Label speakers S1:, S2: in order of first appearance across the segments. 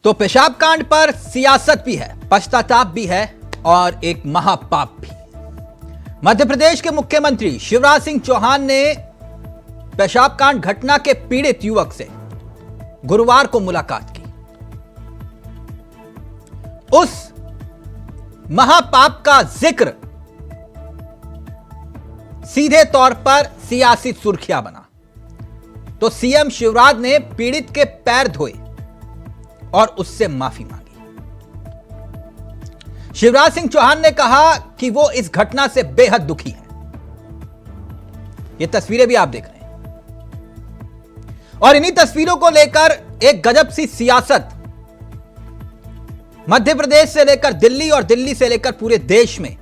S1: तो पेशाब कांड पर सियासत भी है, पश्चाताप भी है और एक महापाप भी। मध्य प्रदेश के मुख्यमंत्री शिवराज सिंह चौहान ने पेशाब कांड घटना के पीड़ित युवक से गुरुवार को मुलाकात की। उस महापाप का जिक्र सीधे तौर पर सियासी सुर्खियां बना तो सीएम शिवराज ने पीड़ित के पैर धोए और उससे माफी मांगी। शिवराज सिंह चौहान ने कहा कि वो इस घटना से बेहद दुखी हैं। ये तस्वीरें भी आप देख रहे हैं और इन्हीं तस्वीरों को लेकर एक गजब सी सियासत मध्य प्रदेश से लेकर दिल्ली और दिल्ली से लेकर पूरे देश में।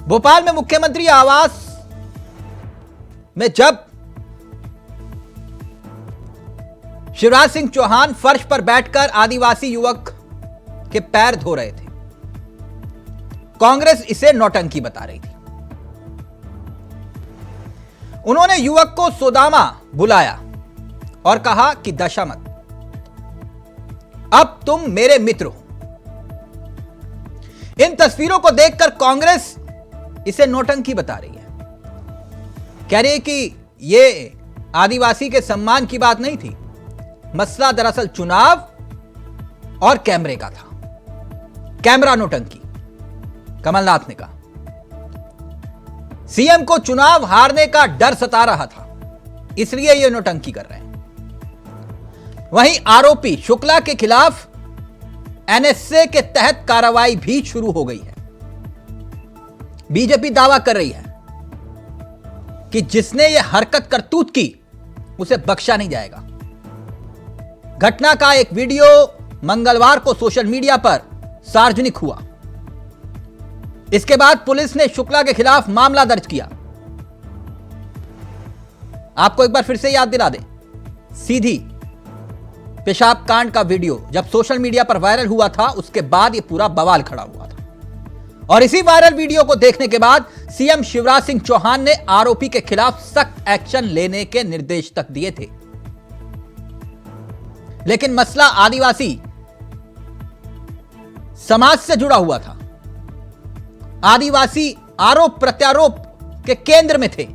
S1: भोपाल में मुख्यमंत्री आवास में जब शिवराज सिंह चौहान फर्श पर बैठकर आदिवासी युवक के पैर धो रहे थे, कांग्रेस इसे नौटंकी बता रही थी। उन्होंने युवक को सोदामा बुलाया और कहा कि दशामत, अब तुम मेरे मित्र हो। इन तस्वीरों को देखकर कांग्रेस इसे नौटंकी बता रही है, कह रही है कि यह आदिवासी के सम्मान की बात नहीं थी, मसला दरअसल चुनाव और कैमरे का था। कैमरा नौटंकी, कमलनाथ ने कहा। सीएम को चुनाव हारने का डर सता रहा था, इसलिए ये नौटंकी कर रहे हैं। वहीं आरोपी शुक्ला के खिलाफ एनएसए के तहत कार्रवाई भी शुरू हो गई है। बीजेपी दावा कर रही है कि जिसने यह हरकत करतूत की उसे बख्शा नहीं जाएगा। घटना का एक वीडियो मंगलवार को सोशल मीडिया पर सार्वजनिक हुआ। इसके बाद पुलिस ने शुक्ला के खिलाफ मामला दर्ज किया। आपको एक बार फिर से याद दिला दें, सीधी पेशाब कांड का वीडियो जब सोशल मीडिया पर वायरल हुआ था, उसके बाद यह पूरा बवाल खड़ा हुआ था और इसी वायरल वीडियो को देखने के बाद सीएम शिवराज सिंह चौहान ने आरोपी के खिलाफ सख्त एक्शन लेने के निर्देश तक दिए थे। लेकिन मसला आदिवासी समाज से जुड़ा हुआ था। आदिवासी आरोप प्रत्यारोप के केंद्र में थे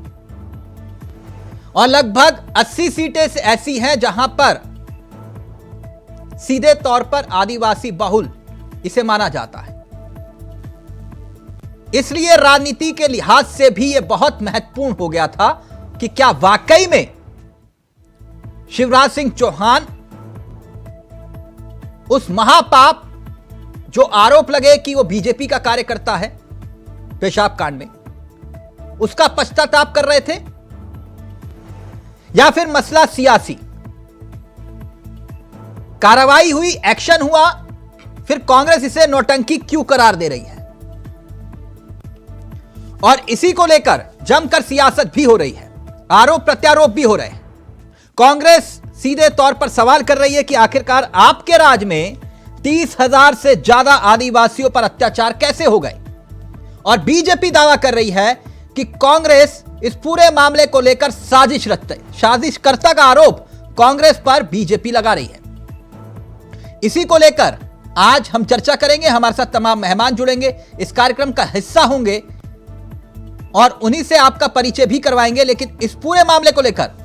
S1: और लगभग 80 सीटें ऐसी हैं जहां पर सीधे तौर पर आदिवासी बहुल इसे माना जाता है। इसलिए राजनीति के लिहाज से भी यह बहुत महत्वपूर्ण हो गया था कि क्या वाकई में शिवराज सिंह चौहान उस महापाप, जो आरोप लगे कि वो बीजेपी का कार्यकर्ता है पेशाब कांड में, उसका पश्चाताप कर रहे थे या फिर मसला सियासी। कार्रवाई हुई, एक्शन हुआ, फिर कांग्रेस इसे नौटंकी क्यों करार दे रही है और इसी को लेकर जमकर सियासत भी हो रही है, आरोप प्रत्यारोप भी हो रहे हैं। कांग्रेस सीधे तौर पर सवाल कर रही है कि आखिरकार आपके राज में 30,000 से ज्यादा आदिवासियों पर अत्याचार कैसे हो गए और बीजेपी दावा कर रही है कि कांग्रेस इस पूरे मामले को लेकर साजिशकर्ता का आरोप कांग्रेस पर बीजेपी लगा रही है। इसी को लेकर आज हम चर्चा करेंगे। हमारे साथ तमाम मेहमान जुड़ेंगे, इस कार्यक्रम का हिस्सा होंगे और उन्हीं से आपका परिचय भी करवाएंगे। लेकिन इस पूरे मामले को लेकर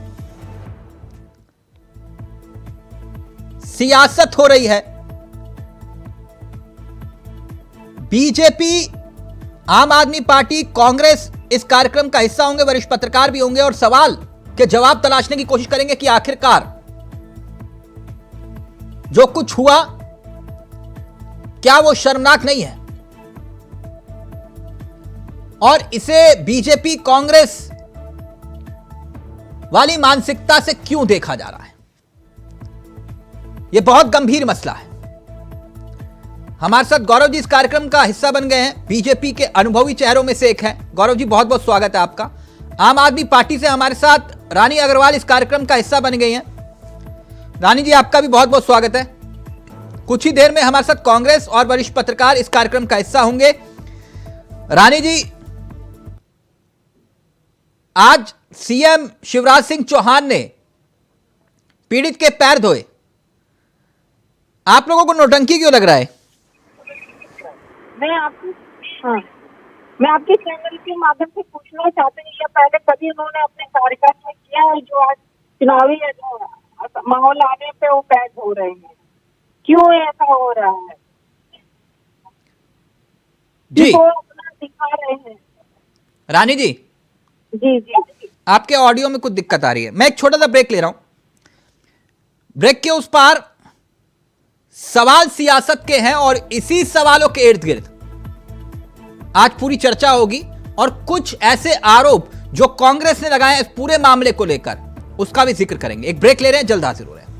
S1: सियासत हो रही है। बीजेपी, आम आदमी पार्टी, कांग्रेस इस कार्यक्रम का हिस्सा होंगे, वरिष्ठ पत्रकार भी होंगे और सवाल के जवाब तलाशने की कोशिश करेंगे कि आखिरकार जो कुछ हुआ क्या वो शर्मनाक नहीं है और इसे बीजेपी कांग्रेस वाली मानसिकता से क्यों देखा जा रहा है। यह बहुत गंभीर मसला है। हमारे साथ गौरव जी इस कार्यक्रम का हिस्सा बन गए हैं, बीजेपी के अनुभवी चेहरों में से एक हैं। गौरव जी, बहुत बहुत स्वागत है आपका। आम आदमी पार्टी से हमारे साथ रानी अग्रवाल इस कार्यक्रम का हिस्सा बन गई हैं। रानी जी, आपका भी बहुत बहुत स्वागत है। कुछ ही देर में हमारे साथ कांग्रेस और वरिष्ठ पत्रकार इस कार्यक्रम का हिस्सा होंगे। रानी जी, आज सीएम शिवराज सिंह चौहान ने पीड़ित के पैर धोए। आप लोगों को नौटंकी क्यों लग रहा है?
S2: हाँ, मैं आपके चैनल के माध्यम से पूछना चाहती हूँ, या पहले कभी उन्होंने अपने कार्यकाल में किया है जो आज चुनावी माहौल आने पे वो पैद हो रहे हैं? क्यों ऐसा हो रहा है?
S1: जी
S2: वो अपना दिखा रहे हैं।
S1: रानी जी,
S2: जी जी
S1: आपके ऑडियो में कुछ दिक्कत आ रही है। मैं एक छोटा सा ब्रेक ले रहा हूं। ब्रेक के उस पार सवाल सियासत के हैं और इसी सवालों के इर्द गिर्द आज पूरी चर्चा होगी और कुछ ऐसे आरोप जो कांग्रेस ने लगाए इस पूरे मामले को लेकर उसका भी जिक्र करेंगे। एक ब्रेक ले रहे हैं, जल्द हाजिर हो रहे हैं।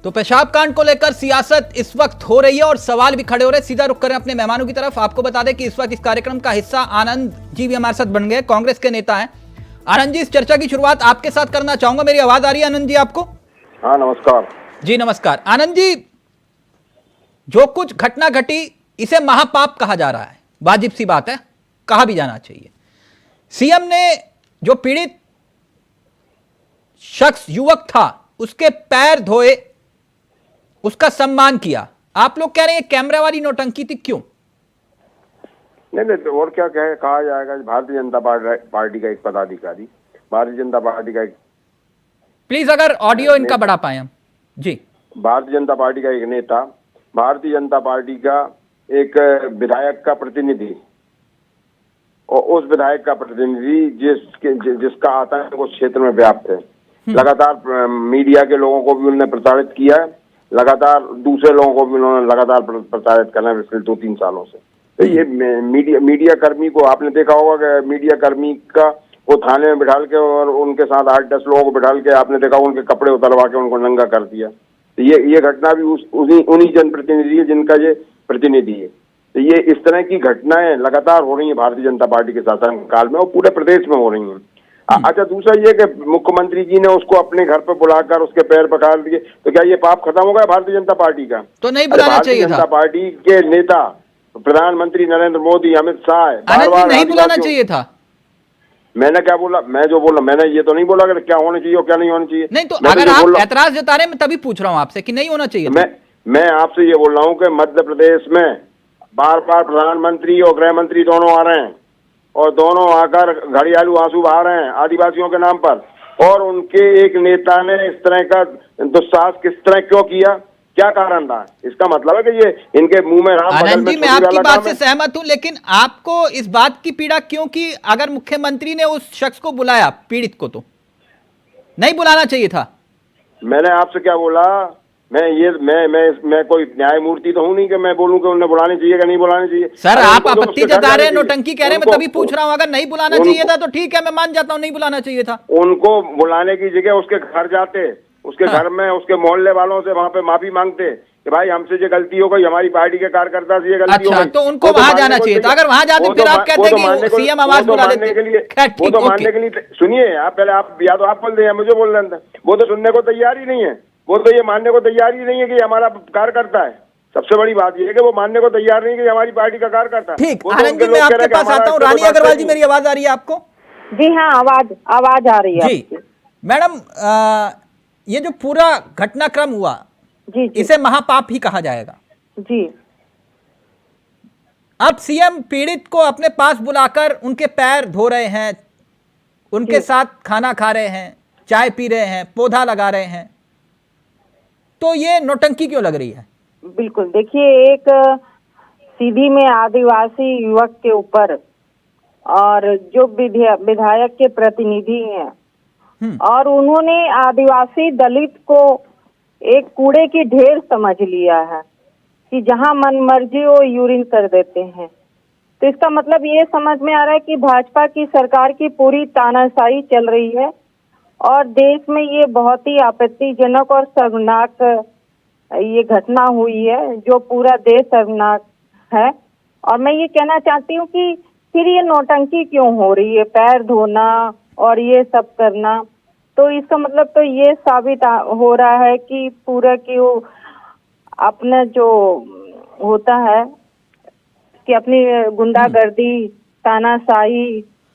S1: तो पेशाब कांड को लेकर सियासत इस वक्त हो रही है और सवाल भी खड़े हो रहे हैं। सीधा रुख करें अपने मेहमानों की तरफ। आपको बता दें कि इस वक्त इस कार्यक्रम का हिस्सा आनंद जी भी हमारे साथ बन गए, कांग्रेस के नेता हैं। आनंद जी, इस चर्चा की शुरुआत आपके साथ करना चाहूंगा। मेरी आवाज आ रही है आनंद जी आपको?
S3: हाँ, नमस्कार
S1: जी नमस्कार। आनंद जी, जो कुछ घटना घटी इसे महापाप कहा जा रहा है, वाजिब सी बात है, कहा भी जाना चाहिए। सीएम ने जो पीड़ित शख्स युवक था उसके पैर धोए, उसका सम्मान किया। आप लोग कह रहे हैं कैमरा वाली नौटंकी थी, क्यों?
S3: नहीं, तो और क्या कहा जाएगा। भारतीय जनता पार्टी का एक पदाधिकारी, भारतीय जनता पार्टी का एक,
S1: प्लीज अगर ऑडियो इनका बढ़ा पाए हम। जी,
S3: भारतीय जनता पार्टी का एक नेता, भारतीय जनता पार्टी का एक विधायक का प्रतिनिधि, और उस विधायक का प्रतिनिधि जिसका आतंक उस क्षेत्र में व्याप्त है। लगातार मीडिया के लोगों को भी उन्होंने प्रताड़ित किया है, लगातार दूसरे लोगों को भी उन्होंने लगातार प्रताड़ित करना है पिछले 2-3 सालों से। तो ये मीडिया कर्मी को आपने देखा होगा कि मीडिया कर्मी का वो थाने में बिठाल के और उनके साथ 8-10 लोगों को बिठाल के आपने देखा उनके कपड़े उतरवा के उनको नंगा कर दिया। तो ये घटना भी उन्हीं जनप्रतिनिधि है जिनका ये प्रतिनिधि है। तो ये इस तरह की घटनाएं लगातार हो रही है भारतीय जनता पार्टी के शासन काल में और पूरे प्रदेश में हो रही हैं। अच्छा, दूसरा ये कि मुख्यमंत्री जी ने उसको अपने घर पर बुलाकर उसके पैर पकड़ दिए, तो क्या ये पाप खत्म हो गया भारतीय जनता पार्टी का?
S1: तो नहीं बुलाना चाहिए था।
S3: भारतीय जनता पार्टी के नेता प्रधानमंत्री नरेंद्र मोदी, अमित शाह बार-बार
S1: नहीं बुलाना चाहिए था।
S3: मैंने क्या बोला? मैं जो बोला मैंने ये तो नहीं बोला कि क्या होना चाहिए और क्या नहीं होना चाहिए।
S1: नहीं, तो अगर आप ऐतराज जता रहे हैं, मैं तभी पूछ रहा हूं आपसे कि नहीं होना चाहिए।
S3: मैं आपसे ये बोल रहा हूँ कि मध्य प्रदेश में बार बार प्रधानमंत्री और गृह मंत्री दोनों आ रहे हैं और दोनों आकर घड़ियालू आंसू बहा रहे हैं आदिवासियों के नाम पर, और उनके एक नेता ने इस तरह का दुस्साहस किस तरह क्यों किया, क्या कारण रहा? इसका मतलब है कि ये इनके मुंह में राम।
S1: आनंद जी, मैं आपकी बात से सहमत हूं, लेकिन आपको इस बात की पीड़ा क्यों कि अगर मुख्यमंत्री ने उस शख्स को बुलाया, पीड़ित को, तो नहीं बुलाना चाहिए था?
S3: मैंने आपसे क्या बोला? मैं कोई न्यायमूर्ति तो हूं नहीं कि मैं बोलूं कि उन्हें बुलानी चाहिए कि नहीं बुलानी चाहिए।
S1: सर, आप आपत्ति जता रहे हैं, नौटंकी कह रहे हैं, मैं तभी पूछ रहा हूं। अगर नहीं बुलाना चाहिए था तो ठीक है, मैं मान जाता हूं नहीं बुलाना चाहिए था।
S3: उनको बुलाने की जगह उसके घर जाते, उसके घर में उसके मोहल्ले वालों से वहां पे माफी मांगते कि भाई हमसे ये गलती हो गई, हमारी पार्टी के कार्यकर्ता से ये गलती हो गई।
S1: तो उनको वहां जाना चाहिए था। अगर वहां जाते फिर आप कहते कि सीएम आवाज बुला लेते।
S3: वो तो मानने के लिए, सुनिए आप पहले, आप या तो आप बोल रहे हैं, मुझे बोल रहे थे, वो तो सुनने को तैयार ही नहीं है। वो तो ये मानने को तैयार ही नहीं है कि हमारा कार्यकर्ता है। सबसे बड़ी बात ये है कि वो मानने को तैयार नहीं है कि हमारी पार्टी का कार्यकर्ता है।
S1: ठीक, आनंद जी मैं आपके पास आता हूँ। रानी अग्रवाल जी, मेरी आवाज आ रही है आपको?
S2: जी हाँ, आवाज आ रही है
S1: जी मैडम। ये जो पूरा घटनाक्रम हुआ,
S2: जी
S1: इसे महापाप ही कहा जाएगा।
S2: जी।
S1: अब सीएम पीड़ित को अपने पास बुलाकर उनके पैर धो रहे हैं, उनके साथ खाना खा रहे हैं, चाय पी रहे हैं, पौधा लगा रहे हैं, तो ये नौटंकी क्यों लग रही है?
S2: बिल्कुल, देखिए, एक सीधी में आदिवासी युवक के ऊपर और जो विधायक के प्रतिनिधि हैं और उन्होंने आदिवासी दलित को एक कूड़े की ढेर समझ लिया है कि जहां मन मर्जी वो यूरिन कर देते हैं। तो इसका मतलब ये समझ में आ रहा है कि भाजपा की सरकार की पूरी तानाशाही चल रही है और देश में ये बहुत ही आपत्तिजनक और शर्मनाक ये घटना हुई है, जो पूरा देश शर्मनाक है। और मैं ये कहना चाहती हूँ कि फिर ये नौटंकी क्यों हो रही है, पैर धोना और ये सब करना। तो इसका मतलब तो ये साबित हो रहा है कि पूरा की वो अपना जो होता है कि अपनी गुंडागर्दी, तानाशाही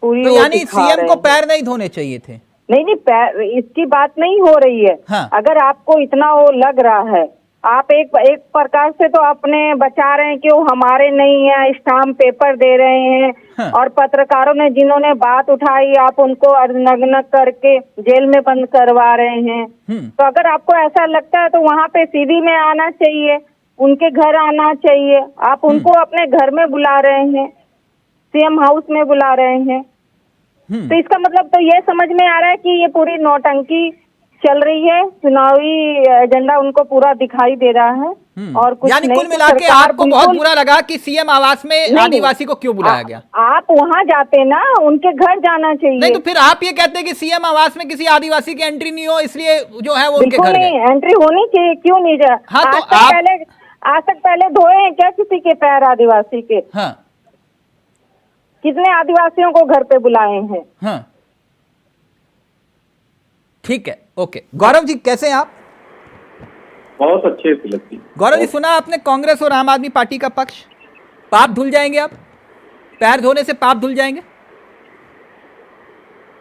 S2: पूरी।
S1: तो यानी सीएम को पैर नहीं धोने चाहिए थे?
S2: नहीं नहीं, इसकी बात नहीं हो रही है।
S1: हाँ।
S2: अगर आपको इतना वो लग रहा है, आप एक प्रकार से तो अपने बचा रहे हैं कि वो हमारे नहीं है, स्टाम्प पेपर दे रहे हैं।
S1: हाँ।
S2: और पत्रकारों ने जिन्होंने बात उठाई, आप उनको नग्न करके जेल में बंद करवा रहे हैं। तो अगर आपको ऐसा लगता है तो वहाँ पे सीधी में आना चाहिए, उनके घर आना चाहिए। आप उनको अपने घर में बुला रहे हैं, सीएम हाउस में बुला रहे हैं। तो इसका मतलब तो ये समझ में आ रहा है कि ये पूरी नौटंकी चल रही है, चुनावी एजेंडा उनको पूरा दिखाई दे रहा है। और कुछ
S1: यानी
S2: नहीं,
S1: कुल मिला के आपको बहुत बुरा लगा कि सीएम आवास में आदिवासी को क्यों बुलाया गया?
S2: आप वहाँ जाते ना, उनके घर जाना चाहिए।
S1: नहीं तो फिर आप ये कहते हैं कि सीएम आवास में किसी आदिवासी की एंट्री नहीं हो, इसलिए जो है वो उनके
S2: बिल्कुल
S1: घर
S2: नहीं,
S1: गए।
S2: एंट्री होनी चाहिए, क्यों नहीं जा?
S1: हाँ, तो
S2: आज तक पहले धोए हैं क्या किसी के पैर आदिवासी के?
S1: हाँ
S2: कितने आदिवासियों को घर पे बुलाए हैं?
S1: हाँ ठीक है, ओके। गौरव जी कैसे हैं आप?
S4: बहुत अच्छे तिलक जी।
S1: गौरव जी, सुना आपने कांग्रेस और आम आदमी पार्टी का पक्ष? पाप धुल जाएंगे आप? पैर धोने से पाप धुल जाएंगे?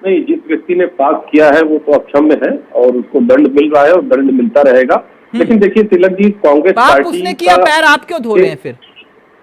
S4: नहीं, जिस व्यक्ति ने पाप किया है वो तो अक्षम्य है और उसको दंड मिल रहा है और दंड मिलता रहेगा। लेकिन देखिए तिलक जी, कांग्रेस
S1: पाप
S4: पार्टी
S1: उसने किया, पैर आप क्यों धो रहे हैं फिर?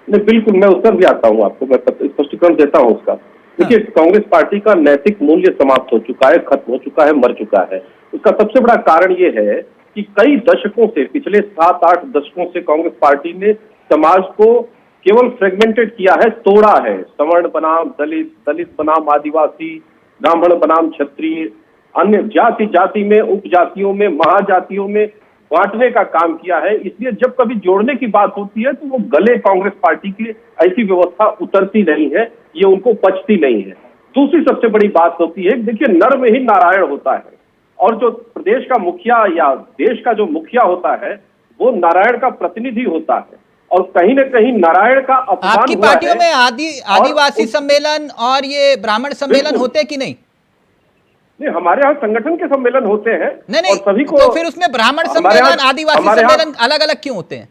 S4: नहीं, बिल्कुल, मैं उस पर भी आता हूँ, आपको मैं स्पष्टीकरण देता हूँ उसका। देखिए, कांग्रेस पार्टी का नैतिक मूल्य समाप्त हो चुका है, खत्म हो चुका है, मर चुका है। उसका सबसे बड़ा कारण ये है कि कई दशकों से, पिछले 7-8 दशकों से कांग्रेस पार्टी ने समाज को केवल फ्रेगमेंटेड किया है, तोड़ा है। सवर्ण बनाम दलित, दलित बनाम आदिवासी, ब्राह्मण बनाम क्षत्रिय, अन्य जाति जाति में, उपजातियों में, महाजातियों में बांटने का काम किया है। इसलिए जब कभी जोड़ने की बात होती है तो वो गले कांग्रेस पार्टी की ऐसी व्यवस्था उतरती नहीं है, ये उनको पचती नहीं है। दूसरी सबसे बड़ी बात होती है, देखिए, नर में ही नारायण होता है और जो प्रदेश का मुखिया या देश का जो मुखिया होता है वो नारायण का प्रतिनिधि होता है। और कहीं न कहीं नारायण का अपमान
S1: आपकी
S4: हुआ
S1: पार्टियों
S4: है।
S1: में आदिवासी सम्मेलन और ये ब्राह्मण सम्मेलन होते कि नहीं?
S4: नहीं, हमारे यहाँ संगठन के सम्मेलन होते हैं।
S1: नहीं
S4: और सभी को
S1: तो फिर उसमें ब्राह्मण सम्मेलन, आदिवासी सम्मेलन अलग अलग क्यों होते हैं?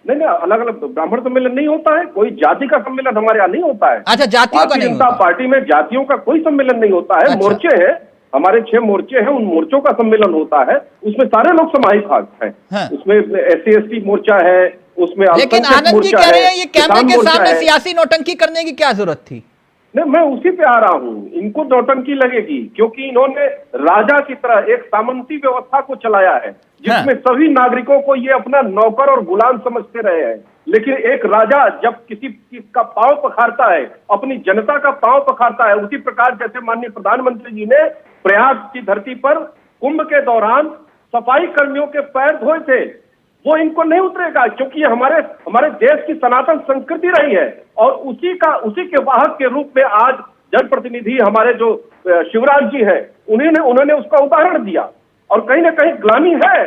S4: नहीं, अलग अलग ब्राह्मण सम्मेलन नहीं होता है, कोई जाति का सम्मेलन हमारे यहाँ नहीं होता है।
S1: अच्छा, जातियों का नहीं होता?
S4: पार्टी में जातियों का कोई सम्मेलन नहीं होता है।
S1: अच्छा।
S4: मोर्चे हैं, हमारे 6 मोर्चे हैं, उन मोर्चों का सम्मेलन होता है, उसमें सारे लोग समाहित हैं।
S1: हाँ।
S4: उसमें SC/ST मोर्चा है, उसमें
S1: लेकिन आनंद जी कह रहे हैं ये कैमरे के सामने सियासी नौटंकी करने की क्या जरूरत थी?
S4: नहीं, मैं उसी पे आ रहा हूँ। इनको नौटंकी लगेगी क्योंकि इन्होंने राजा की तरह एक सामंती व्यवस्था को चलाया है, जिसमें सभी नागरिकों को ये अपना नौकर और गुलाम समझते रहे हैं। लेकिन एक राजा जब किसी का पांव पखारता है, अपनी जनता का पांव पखारता है, उसी प्रकार जैसे माननीय प्रधानमंत्री जी ने प्रयाग की धरती पर कुंभ के दौरान सफाई कर्मियों के पैर धोए थे, वो इनको नहीं उतरेगा क्योंकि ये हमारे देश की सनातन संस्कृति रही है। और उसी के वाहक के रूप में आज जनप्रतिनिधि हमारे जो शिवराज जी हैं, उन्होंने उसका उदाहरण दिया। और कहीं ना कहीं ग्लानि है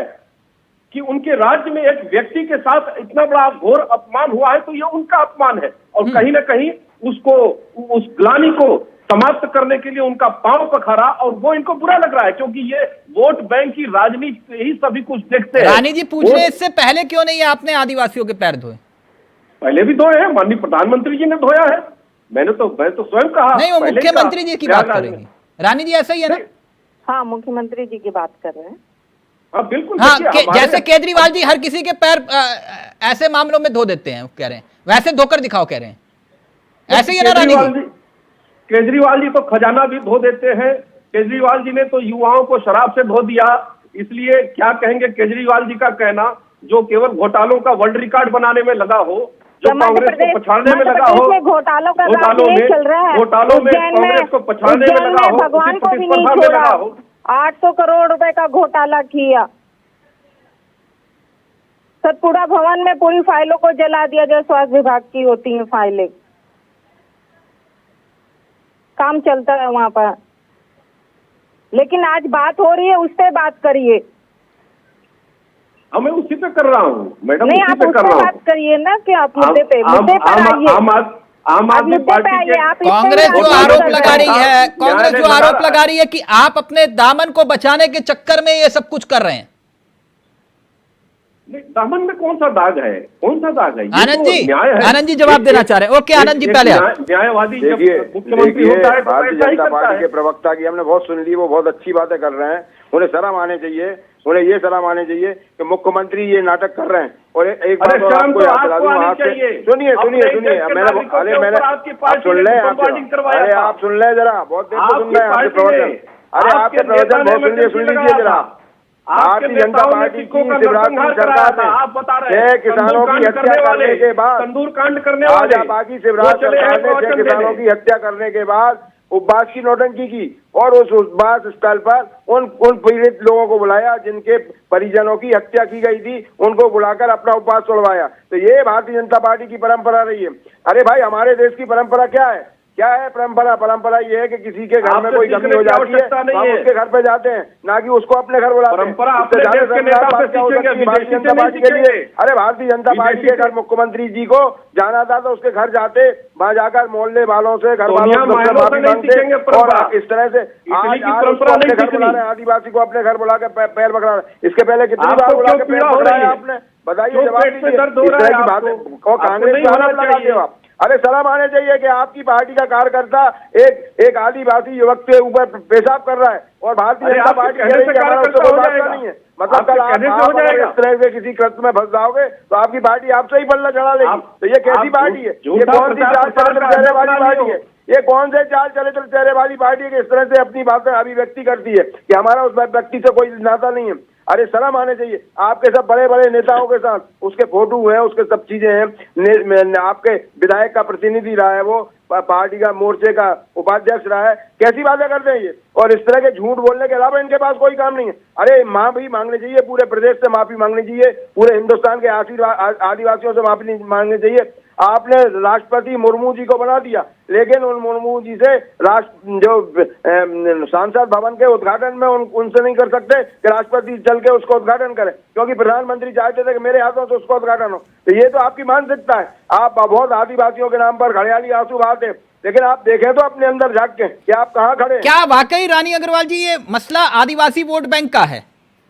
S4: कि उनके राज्य में एक व्यक्ति के साथ इतना बड़ा घोर अपमान हुआ है, तो ये उनका अपमान है। और कहीं ना कहीं उस ग्लानि को समाप्त करने के लिए उनका पांव पखारा, और वो इनको बुरा लग रहा है क्योंकि ये वोट बैंक की राजनीति ही सभी कुछ देखते हैं।
S1: रानी जी पूछ रहे, इससे पहले क्यों नहीं आपने आदिवासियों के पैर धोए?
S4: पहले भी धोए हैं, माननीय प्रधानमंत्री जी ने धोया है। मैं तो स्वयं कहा।
S1: नहीं, वो मुख्यमंत्री जी की बात करेंगे। रानी जी ऐसा ही है ना?
S2: हाँ, मुख्यमंत्री जी की बात कर रहे हैं।
S4: हाँ, बिल्कुल।
S1: हाँ, जैसे केजरीवाल जी हर किसी के पैर ऐसे मामलों में धो देते हैं, कह रहे हैं वैसे धोकर दिखाओ, कह रहे हैं ऐसे ही है ना रानी जी?
S4: केजरीवाल जी तो खजाना भी धो देते हैं। केजरीवाल जी ने तो युवाओं को शराब से धो दिया। इसलिए क्या कहेंगे केजरीवाल जी का कहना, जो केवल घोटालों का वर्ल्ड रिकॉर्ड बनाने में लगा हो, जो कांग्रेस को पछाड़ने में लगा हो,
S2: घोटालों में कांग्रेस
S4: को पछाड़ने में लगा हो,
S2: भगवान को भी नहीं छोड़ा। 800 करोड़ रुपए का घोटाला किया। सतपुड़ा भवन में पूरी फाइलों को जला दिया, जो स्वास्थ्य विभाग की होती हैं फाइलें। काम चलता है वहां पर। लेकिन आज बात हो रही है, उस पे बात करिए।
S4: मैं उसी पे कर रहा हूँ मैडम।
S2: नहीं, आप उस पे बात करिए ना कि आप मुद्दे पे आइए।
S4: आम आदमी पार्टी के
S1: कांग्रेस जो आरोप लगा रही है, कांग्रेस जो आरोप लगा रही है कि आप अपने दामन को बचाने के चक्कर में ये सब कुछ कर रहे हैं।
S4: दामन में कौन सा दाग है, कौन सा दाग है?
S1: आनंद जी,
S4: न्याय है।
S1: आनंद जी जवाब देना चाह रहे हैं। ओके आनंद जी, पहले आप
S4: न्यायवादी जब
S3: देखिए
S4: मुख्यमंत्री होता है तो
S3: भारतीय
S4: ऐसा ही
S3: जनता
S4: करता
S3: पार्टी
S4: है।
S3: के प्रवक्ता की हमने बहुत सुन ली, वो बहुत अच्छी बातें कर रहे हैं, उन्हें शर्म आने चाहिए, उन्हें ये शर्म आने चाहिए कि मुख्यमंत्री ये नाटक कर रहे हैं। और एक बात और आपको याद दिला दूं, सुनिए सुनिए सुनिए, मैंने आप सुन ले, अरे आप सुन ले जरा, बहुत देर से सुन रहे हैं आपके प्रवचन, अरे आपके प्रवचन बहुत सुन लीजिए जरा। भारतीय जनता पार्टी की शिवराज सिंह सरकार ने 6 किसानों की हत्या करने के बाद,
S4: तंदूर कांड करने
S3: आज बाकी शिवराज सरकार ने 6 किसानों की हत्या करने के बाद उपवास की नौटंकी की और उस उपवास स्थल पर उन पीड़ित लोगों को बुलाया जिनके परिजनों की हत्या की गई थी, उनको बुलाकर अपना उपवास तोड़वाया। तो ये भारतीय जनता पार्टी की परंपरा रही है। अरे भाई, हमारे देश की परंपरा क्या है? क्या है परंपरा? परंपरा ये है कि किसी के घर में कोई कमी हो जाती है तो हम उसके घर पे जाते हैं, ना कि उसको अपने घर बुलाते हैं।
S4: परंपरा अपने देश के नेता से सीखेंगे,
S3: भारतीय जनता पार्टी के लिए। अरे भारतीय जनता पार्टी के घर मुख्यमंत्री जी को जाना था तो उसके घर जाते, वहां जाकर मोहल्ले वालों से, घर वालों से माफी मांगते और इस तरह से आज अपने घर बुला रहे हैं, आदिवासी को अपने घर बुला के पैर पकड़ा रहे हैं। इसके पहले कितनी बार बुला के पैर पकड़ाया आपने? बताइए, जवाब दीजिए। इस तरह की बातें और कांग्रेस पे आरोप लगाते हो आप। अरे शर्म आने चाहिए कि आपकी पार्टी का कार्यकर्ता एक आदिवासी युवक के ऊपर पेशाब कर रहा है और भारतीय जनता पार्टी नहीं है। मतलब कल आप इस तरह से किसी कृत्य में फंस जाओगे तो आपकी पार्टी आपसे ही पल्ला चढ़ा लेगी। तो ये कैसी पार्टी है? ये कौन सी चाल चरित्र चेहरे वाली पार्टी है? ये कौन से चाल चरित्र चेहरे वाली पार्टी है कि इस तरह से अपनी बातें अभिव्यक्ति करती है कि हमारा उस व्यक्ति से कोई नाता नहीं है? अरे शर्म आने चाहिए। आपके सब बड़े बड़े नेताओं के साथ उसके फोटो है, उसके सब चीजें हैं। आपके विधायक का प्रतिनिधि रहा है, वो पार्टी का मोर्चे का उपाध्यक्ष रहा है। कैसी बातें करते हैं ये? और इस तरह के झूठ बोलने के अलावा इनके पास कोई काम नहीं है। अरे माफी मांगनी चाहिए, पूरे प्रदेश से माफी मांगनी चाहिए, पूरे हिंदुस्तान के आदिवासियों से माफी मांगनी चाहिए। आपने राष्ट्रपति मुर्मू जी को बना दिया, लेकिन उन मुर्मू जी से सांसद भवन के उद्घाटन में उनसे नहीं कर सकते कि राष्ट्रपति चल के उसको उद्घाटन करें, क्योंकि प्रधानमंत्री चाहते थे कि मेरे हाथों से उसका उद्घाटन हो। तो ये तो आपकी मानसिकता है। आप बहुत आदिवासियों के नाम पर घड़ियाली आंसू बहाते, लेकिन आप देखें तो अपने अंदर झांक के कि आप कहाँ खड़े हैं।
S1: क्या वाकई रानी अग्रवाल जी ये मसला आदिवासी वोट बैंक का है,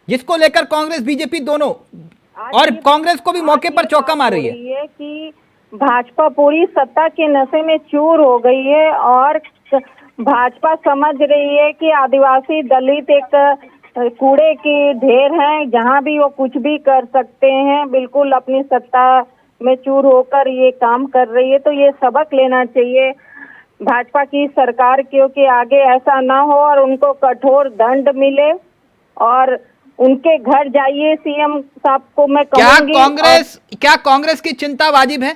S1: जिसको लेकर कांग्रेस बीजेपी दोनों और कांग्रेस को भी मौके पर चौका मार रही है
S2: कि भाजपा पूरी सत्ता के नशे में चूर हो गई है और भाजपा समझ रही है कि आदिवासी दलित एक कूड़े की ढेर हैं, जहां भी वो कुछ भी कर सकते हैं। बिल्कुल अपनी सत्ता में चूर होकर ये काम कर रही है। तो ये सबक लेना चाहिए भाजपा की सरकार, क्योंकि आगे ऐसा ना हो और उनको कठोर दंड मिले। और उनके घर जाइए सीएम साहब को मैं कहूंगी।
S1: क्या कांग्रेस की चिंता वाजिब है?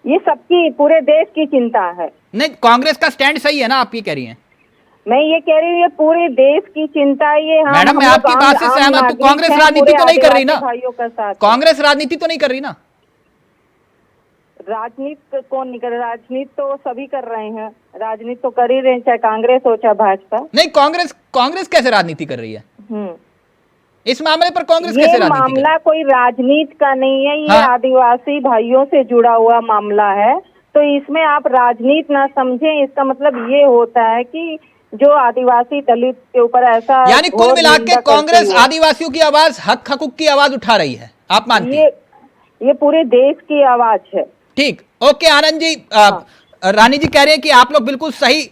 S2: ये सबकी, पूरे देश की चिंता है।
S1: नहीं, कांग्रेस का स्टैंड सही है ना, आप ये कह रही हैं?
S2: मैं ये कह रही हूँ ये पूरे देश की चिंता है। ये
S1: मैडम मैं आपकी बात से सहमत हूँ। कांग्रेस राजनीति तो नहीं कर रही ना? कांग्रेस राजनीति तो नहीं कर रही ना?
S2: राजनीति कौन नहीं कर रहा? राजनीति तो सभी कर रहे हैं, राजनीति तो कर ही रहे हैं, चाहे कांग्रेस हो चाहे भाजपा।
S1: नहीं, कांग्रेस कैसे राजनीति कर रही है? इस मामले पर कांग्रेस कैसे राजनीति?
S2: मामला कोई राजनीति का नहीं है, ये आदिवासी भाइयों से जुड़ा हुआ मामला है। तो इसमें आप राजनीति ना समझें। इसका मतलब ये होता है कि जो आदिवासी दलित के ऊपर ऐसा,
S1: यानी कुल मिला के कांग्रेस आदिवासियों की आवाज, हक हकूक की आवाज उठा रही है, आप मानती हैं?
S2: ये पूरे देश की आवाज है।
S1: ठीक, ओके आनंद जी। रानी जी कह रहे हैं कि आप लोग बिल्कुल सही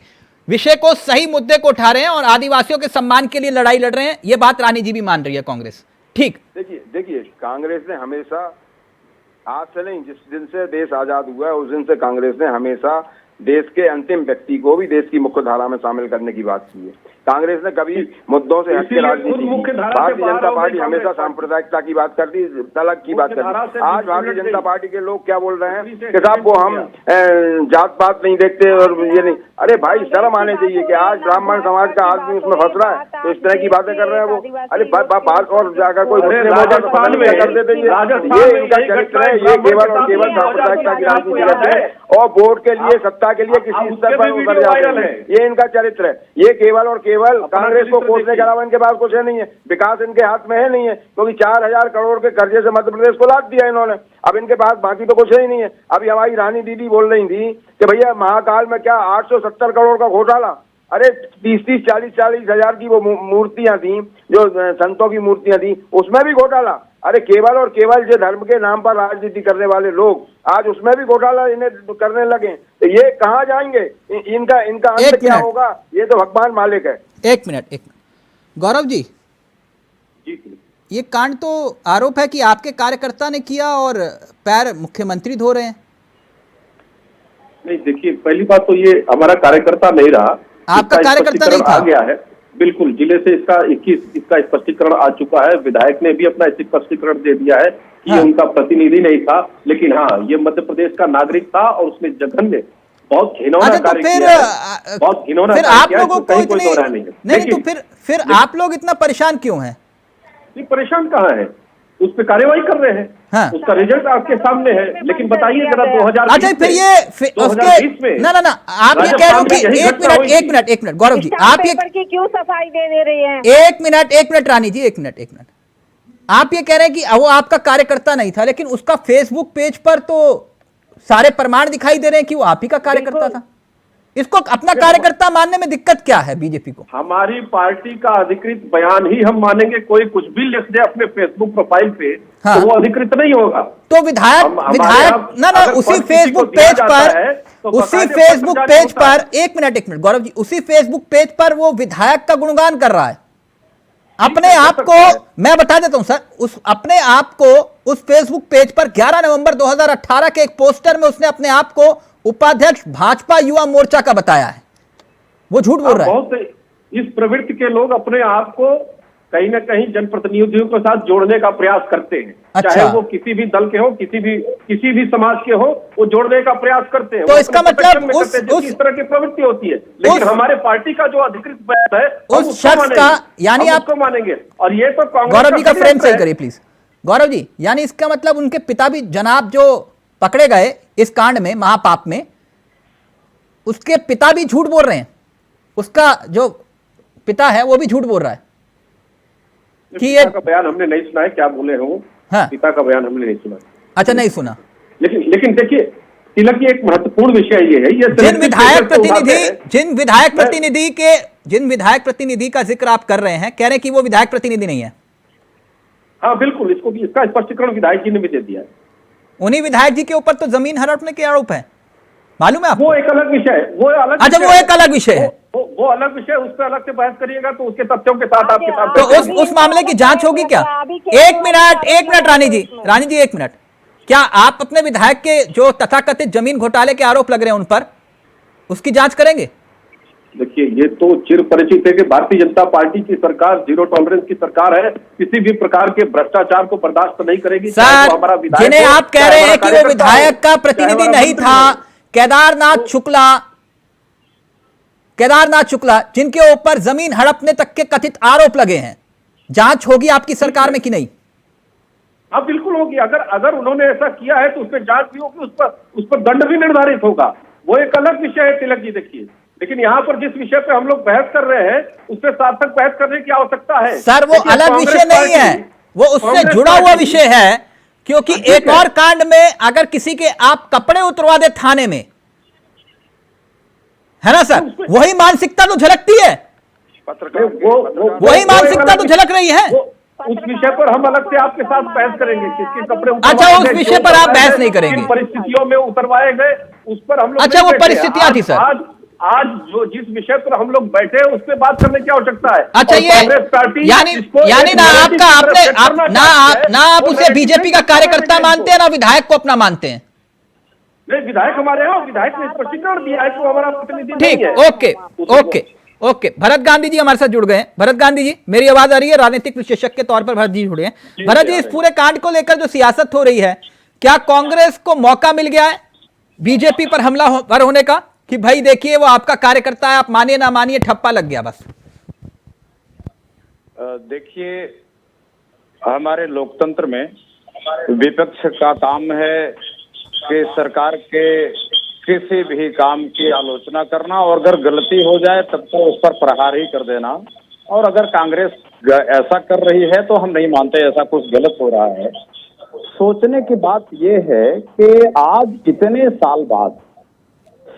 S1: विषय को, सही मुद्दे को उठा रहे हैं और आदिवासियों के सम्मान के लिए लड़ाई लड़ रहे हैं। ये बात रानी जी भी मान रही है कांग्रेस। ठीक,
S3: देखिए कांग्रेस ने हमेशा, आज से नहीं, जिस दिन से देश आजाद हुआ है उस दिन से कांग्रेस ने हमेशा देश के अंतिम व्यक्ति को भी देश की मुख्य धारा में शामिल करने की बात की है। कांग्रेस ने कभी मुद्दों से हटके राजनीति की। भारतीय जनता पार्टी हमेशा सांप्रदायिकता की बात करती, तलाक की बात करती। आज भारतीय जनता पार्टी के लोग क्या बोल रहे हैं कि साहब वो हम जात पात नहीं देखते और ये नहीं। अरे भाई शर्म आने चाहिए कि आज ब्राह्मण समाज का आदमी उसमें फंस रहा है तो इस तरह की बातें कर रहे हैं वो। अरे बात और जाकर कोई राजस्थान में कर देते ये इनका चरित्र है। ये केवल और केवल सांप्रदायिकता की राजनीति करते हैं और वोट के लिए, सत्ता के लिए किसी स्तर पर उतर जाते हैं। ये इनका चरित्र है। ये केवल और केवल कांग्रेस को कोसने के अलावा इनके पास कुछ है नहीं है। विकास इनके हाथ में है नहीं है, क्योंकि 4000 करोड़ के कर्जे से मध्य प्रदेश को लाद दिया इन्होंने। अब इनके पास बाकी तो कुछ है ही नहीं है। अभी हमारी रानी दीदी बोल रही थी कि भैया महाकाल में क्या 870 करोड़ का घोटाला, अरे 30-30, 40-40 हजार की वो मूर्तियां थी, जो संतों की मूर्तियां थी, उसमें भी घोटाला। अरे केवल और केवल जो धर्म के नाम पर राजनीति करने वाले लोग आज उसमें भी घोटाला इन्हें करने लगे, तो ये कहाँ जाएंगे? इनका अंत क्या होगा, ये तो भगवान मालिक है।
S1: एक मिनट गौरव जी, ये कांड तो आरोप है कि आपके कार्यकर्ता ने किया और पैर मुख्यमंत्री धो रहे हैं।
S4: नहीं, देखिए, पहली बात तो ये हमारा कार्यकर्ता नहीं रहा,
S1: आपका कार्यकर्ता नहीं था।
S4: आ गया है, बिल्कुल जिले से इसका स्पष्टीकरण आ चुका है। विधायक ने भी अपना स्पष्टीकरण दे दिया है कि ये उनका प्रतिनिधि नहीं था, लेकिन हाँ, ये मध्य प्रदेश का नागरिक था और उसने जघन्य बहुत घिनौना कार्य किया है, बहुत घिनौना कार्य किया है, इसमें कहीं कोई दो राय नहीं है।
S1: नहीं तो फिर आप लोग इतना परेशान क्यों हैं?
S4: नहीं, परेशान कहाँ है, उस पर कार्रवाई कर रहे हैं। हाँ। उसका रिजल्ट आपके सामने है, लेकिन बताइए जरा 2020
S1: अच्छा फिर ये उसके ना आप ये कह रहे हो कि एक मिनट गौरव जी, आप ये
S2: क्यों सफाई दे रहे हैं?
S1: एक मिनट रानी जी, एक मिनट आप ये कह रहे हैं कि वो आपका कार्यकर्ता नहीं था, लेकिन उसका फेसबुक पेज पर तो सारे प्रमाण दिखाई दे रहे हैं कि वो आप ही का कार्यकर्ता था। इसको अपना कार्यकर्ता मानने में दिक्कत क्या है बीजेपी को?
S4: हमारी पार्टी का अधिकृत बयान ही हम मानेंगे। कोई कुछ भी लिख दे अपने फेसबुक प्रोफाइल पे, हाँ, तो वो अधिकृत नहीं होगा।
S1: तो विधायक ना उसी फेसबुक पेज पर एक मिनट गौरव जी, उसी फेसबुक पेज पर वो विधायक का गुणगान कर रहा है अपने आप को। मैं बता देता हूं सर, अपने आप को उस फेसबुक पेज पर 11 नवंबर 2018 के एक पोस्टर में उसने अपने आप को उपाध्यक्ष भाजपा युवा मोर्चा का बताया है। वो झूठ बोल रहा है।
S4: बहुत इस प्रवृत्ति के लोग अपने आप को कहीं ना कहीं जनप्रतिनिधियों के साथ जोड़ने का प्रयास करते हैं। अच्छा। चाहे वो किसी भी दल के हो, किसी भी समाज के हो, वो जोड़ने का प्रयास करते हैं।
S1: तो इसका मतलब
S4: इस तरह की प्रवृत्ति होती है, लेकिन हमारे पार्टी का जो अधिकृत बयान है
S1: उस शख्स का, यानी आप
S4: मानेंगे। और ये तो
S1: गौरव जी का फ्रेम सही करिए प्लीज। गौरव जी, यानी इसका मतलब उनके पिता भी जनाब जो पकड़े गए इस कांड में, महापाप में, उसके पिता भी झूठ बोल रहे हैं। उसका जो पिता है वो भी झूठ बोल रहा है कि ये
S4: का बयान हमने नहीं सुना है। क्या बोले हो? हाँ। पिता का बयान हमने नहीं सुना।
S1: अच्छा, नहीं सुना।
S4: लेकिन देखिए तिलक जी, एक महत्वपूर्ण विषय ये है, ये
S1: जिन विधायक प्रतिनिधि का जिक्र आप कर रहे हैं, कह रहे हैं कि वो विधायक प्रतिनिधि नहीं है।
S4: हाँ बिल्कुल, इसका स्पष्टीकरण विधायक जी ने भी दे दिया है।
S1: उन्हीं विधायक जी के ऊपर तो जमीन हड़पने के आरोप है, मालूम है आपको?
S4: वो एक अलग विषय है, वो एक अलग विषय है। वो अलग विषय, उस पर अलग से बहस करिएगा तो उसके तथ्यों के साथ आपके साथ
S1: तो उस मामले की जांच होगी क्या? एक मिनट रानी जी एक मिनट, क्या आप अपने विधायक के जो तथाकथित जमीन घोटाले के आरोप लग रहे हैं उन पर, उसकी जांच करेंगे?
S4: देखिए, ये तो चिर परिचित है कि भारतीय जनता पार्टी की सरकार जीरो टॉलरेंस की सरकार है, किसी भी प्रकार के भ्रष्टाचार को बर्दाश्त नहीं करेगी।
S1: सर, जिन्हें आप कह रहे हैं कि वो विधायक का प्रतिनिधि नहीं था, केदारनाथ शुक्ला, जिनके ऊपर जमीन हड़पने तक के कथित आरोप लगे हैं, जांच होगी आपकी सरकार में कि नहीं?
S4: हाँ बिल्कुल होगी। अगर उन्होंने ऐसा किया है तो उस पर जांच भी होगी, उस पर दंड भी निर्धारित होगा। वो एक अलग विषय है तिलक जी। देखिए, लेकिन यहाँ पर जिस विषय पे हम लोग बहस कर रहे हैं उस पर सार्थक बहस करने की आवश्यकता है।
S1: सर, वो अलग विषय नहीं है, वो उससे जुड़ा हुआ विषय है, क्योंकि एक और कांड में अगर किसी के आप कपड़े उतरवा दे थाने में, है ना सर, वही मानसिकता तो झलकती है, वही मानसिकता तो झलक रही है।
S4: उस विषय पर हम अलग से आपके साथ बहस करेंगे, किसके कपड़े।
S1: अच्छा, उस विषय पर आप बहस नहीं करेंगे?
S4: परिस्थितियों में उतरवाए गए उस पर हम लोग।
S1: अच्छा, वो परिस्थितियां थी सर।
S4: आज जो जिस विषय पर हम लोग बैठे उस पर बात करने की आवश्यकता है।
S1: अच्छा, ये यानी ना आप उसे बीजेपी का कार्यकर्ता मानते हैं, ना विधायक को अपना मानते हैं?
S4: नहीं, विधायक हमारे यहाँ, विधायक ने स्पष्टीकरण दिया है कि वो हमारा प्रतिनिधि नहीं है।
S1: ठीक, ओके। भरत गांधी जी हमारे साथ जुड़ गए हैं। भरत गांधी जी, मेरी आवाज आ रही है? राजनीतिक विशेषज्ञ के तौर पर भरत जी जुड़े हैं। भरत जी, इस पूरे कांड को लेकर जो सियासत हो रही है, क्या कांग्रेस को मौका मिल गया है बीजेपी पर हमला होने का कि भाई देखिए वो आपका कार्यकर्ता है, आप मानिए ना मानिए, ठप्पा लग गया बस?
S5: देखिए, हमारे लोकतंत्र में विपक्ष का काम है कि सरकार के किसी भी काम की आलोचना करना, और अगर गलती हो जाए तब तो उस पर प्रहार ही कर देना। और अगर कांग्रेस ऐसा कर रही है तो हम नहीं मानते ऐसा कुछ गलत हो रहा है। सोचने की बात यह है कि आज इतने साल बाद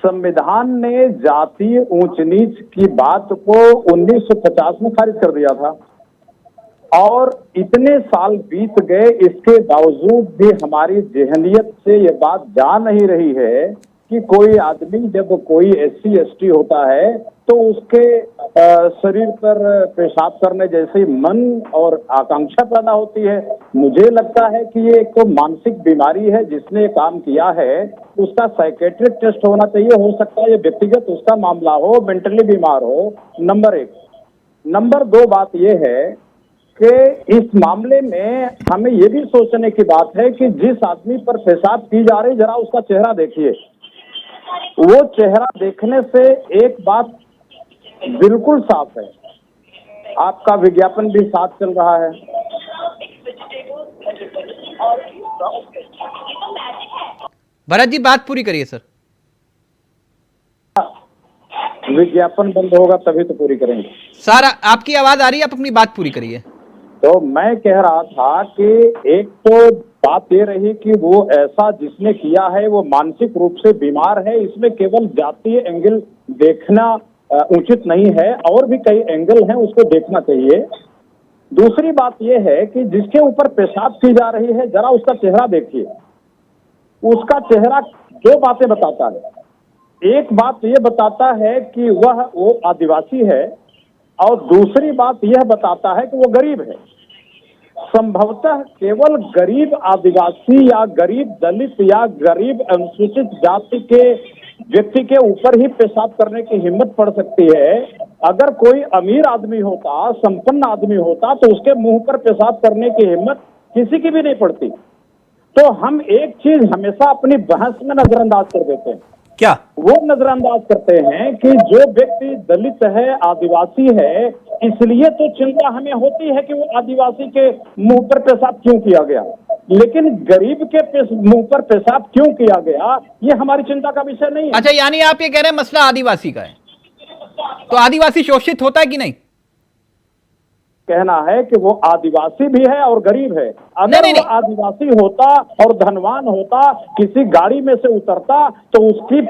S5: संविधान ने जातीय ऊंच नीच की बात को 1950 में खारिज कर दिया था और इतने साल बीत गए, इसके बावजूद भी हमारी ज़हनियत से ये बात जा नहीं रही है कि कोई आदमी जब कोई SC ST होता है तो उसके शरीर पर पेशाब करने जैसी मन और आकांक्षा पैदा होती है। मुझे लगता है कि ये एक तो मानसिक बीमारी है, जिसने काम किया है उसका साइकेट्रिक टेस्ट होना चाहिए। हो सकता है ये व्यक्तिगत उसका मामला हो, मेंटली बीमार हो, नंबर 1। नंबर 2 बात ये है कि इस मामले में हमें ये भी सोचने की बात है कि जिस आदमी पर पेशाब की जा रही, जरा उसका चेहरा देखिए। वो चेहरा देखने से एक बात बिल्कुल साफ है, आपका विज्ञापन भी साथ चल रहा है।
S1: भरत जी बात पूरी करिए सर।
S5: विज्ञापन बंद होगा तभी तो पूरी करेंगे।
S1: सारा आपकी आवाज आ रही है, आप अपनी बात पूरी करिए।
S5: तो मैं कह रहा था कि एक तो बात ये रही कि वो ऐसा जिसने किया है वो मानसिक रूप से बीमार है, इसमें केवल जातीय एंगल देखना उचित नहीं है, और भी कई एंगल हैं, उसको देखना चाहिए। दूसरी बात यह है कि जिसके ऊपर पेशाब की जा रही है, जरा उसका चेहरा देखिए। उसका चेहरा 2 बातें बताता है। एक बात यह बताता है कि वो आदिवासी है, और दूसरी बात यह बताता है कि वो गरीब है। संभवतः केवल गरीब आदिवासी या गरीब दलित या गरीब अनुसूचित जाति के व्यक्ति के ऊपर ही पेशाब करने की हिम्मत पड़ सकती है। अगर कोई अमीर आदमी होता, संपन्न आदमी होता, तो उसके मुंह पर पेशाब करने की हिम्मत किसी की भी नहीं पड़ती। तो हम एक चीज हमेशा अपनी बहस में नजरअंदाज कर देते हैं।
S1: क्या?
S5: वो नजरअंदाज करते हैं कि जो व्यक्ति दलित है, आदिवासी है, इसलिए तो चिंता हमें होती है कि वो आदिवासी के मुंह पर पेशाब क्यों किया गया, लेकिन गरीब के मुंह पर पेशाब क्यों किया गया ये हमारी चिंता का विषय नहीं है।
S1: अच्छा, यानी आप ये कह रहे हैं मसला आदिवासी का है, तो आदिवासी शोषित होता है कि नहीं?
S5: कहना है कि वो आदिवासी भी है और गरीब है। अगर वो आदिवासी होता और धनवान होता, किसी गाड़ी में से उतरता, तो उसकी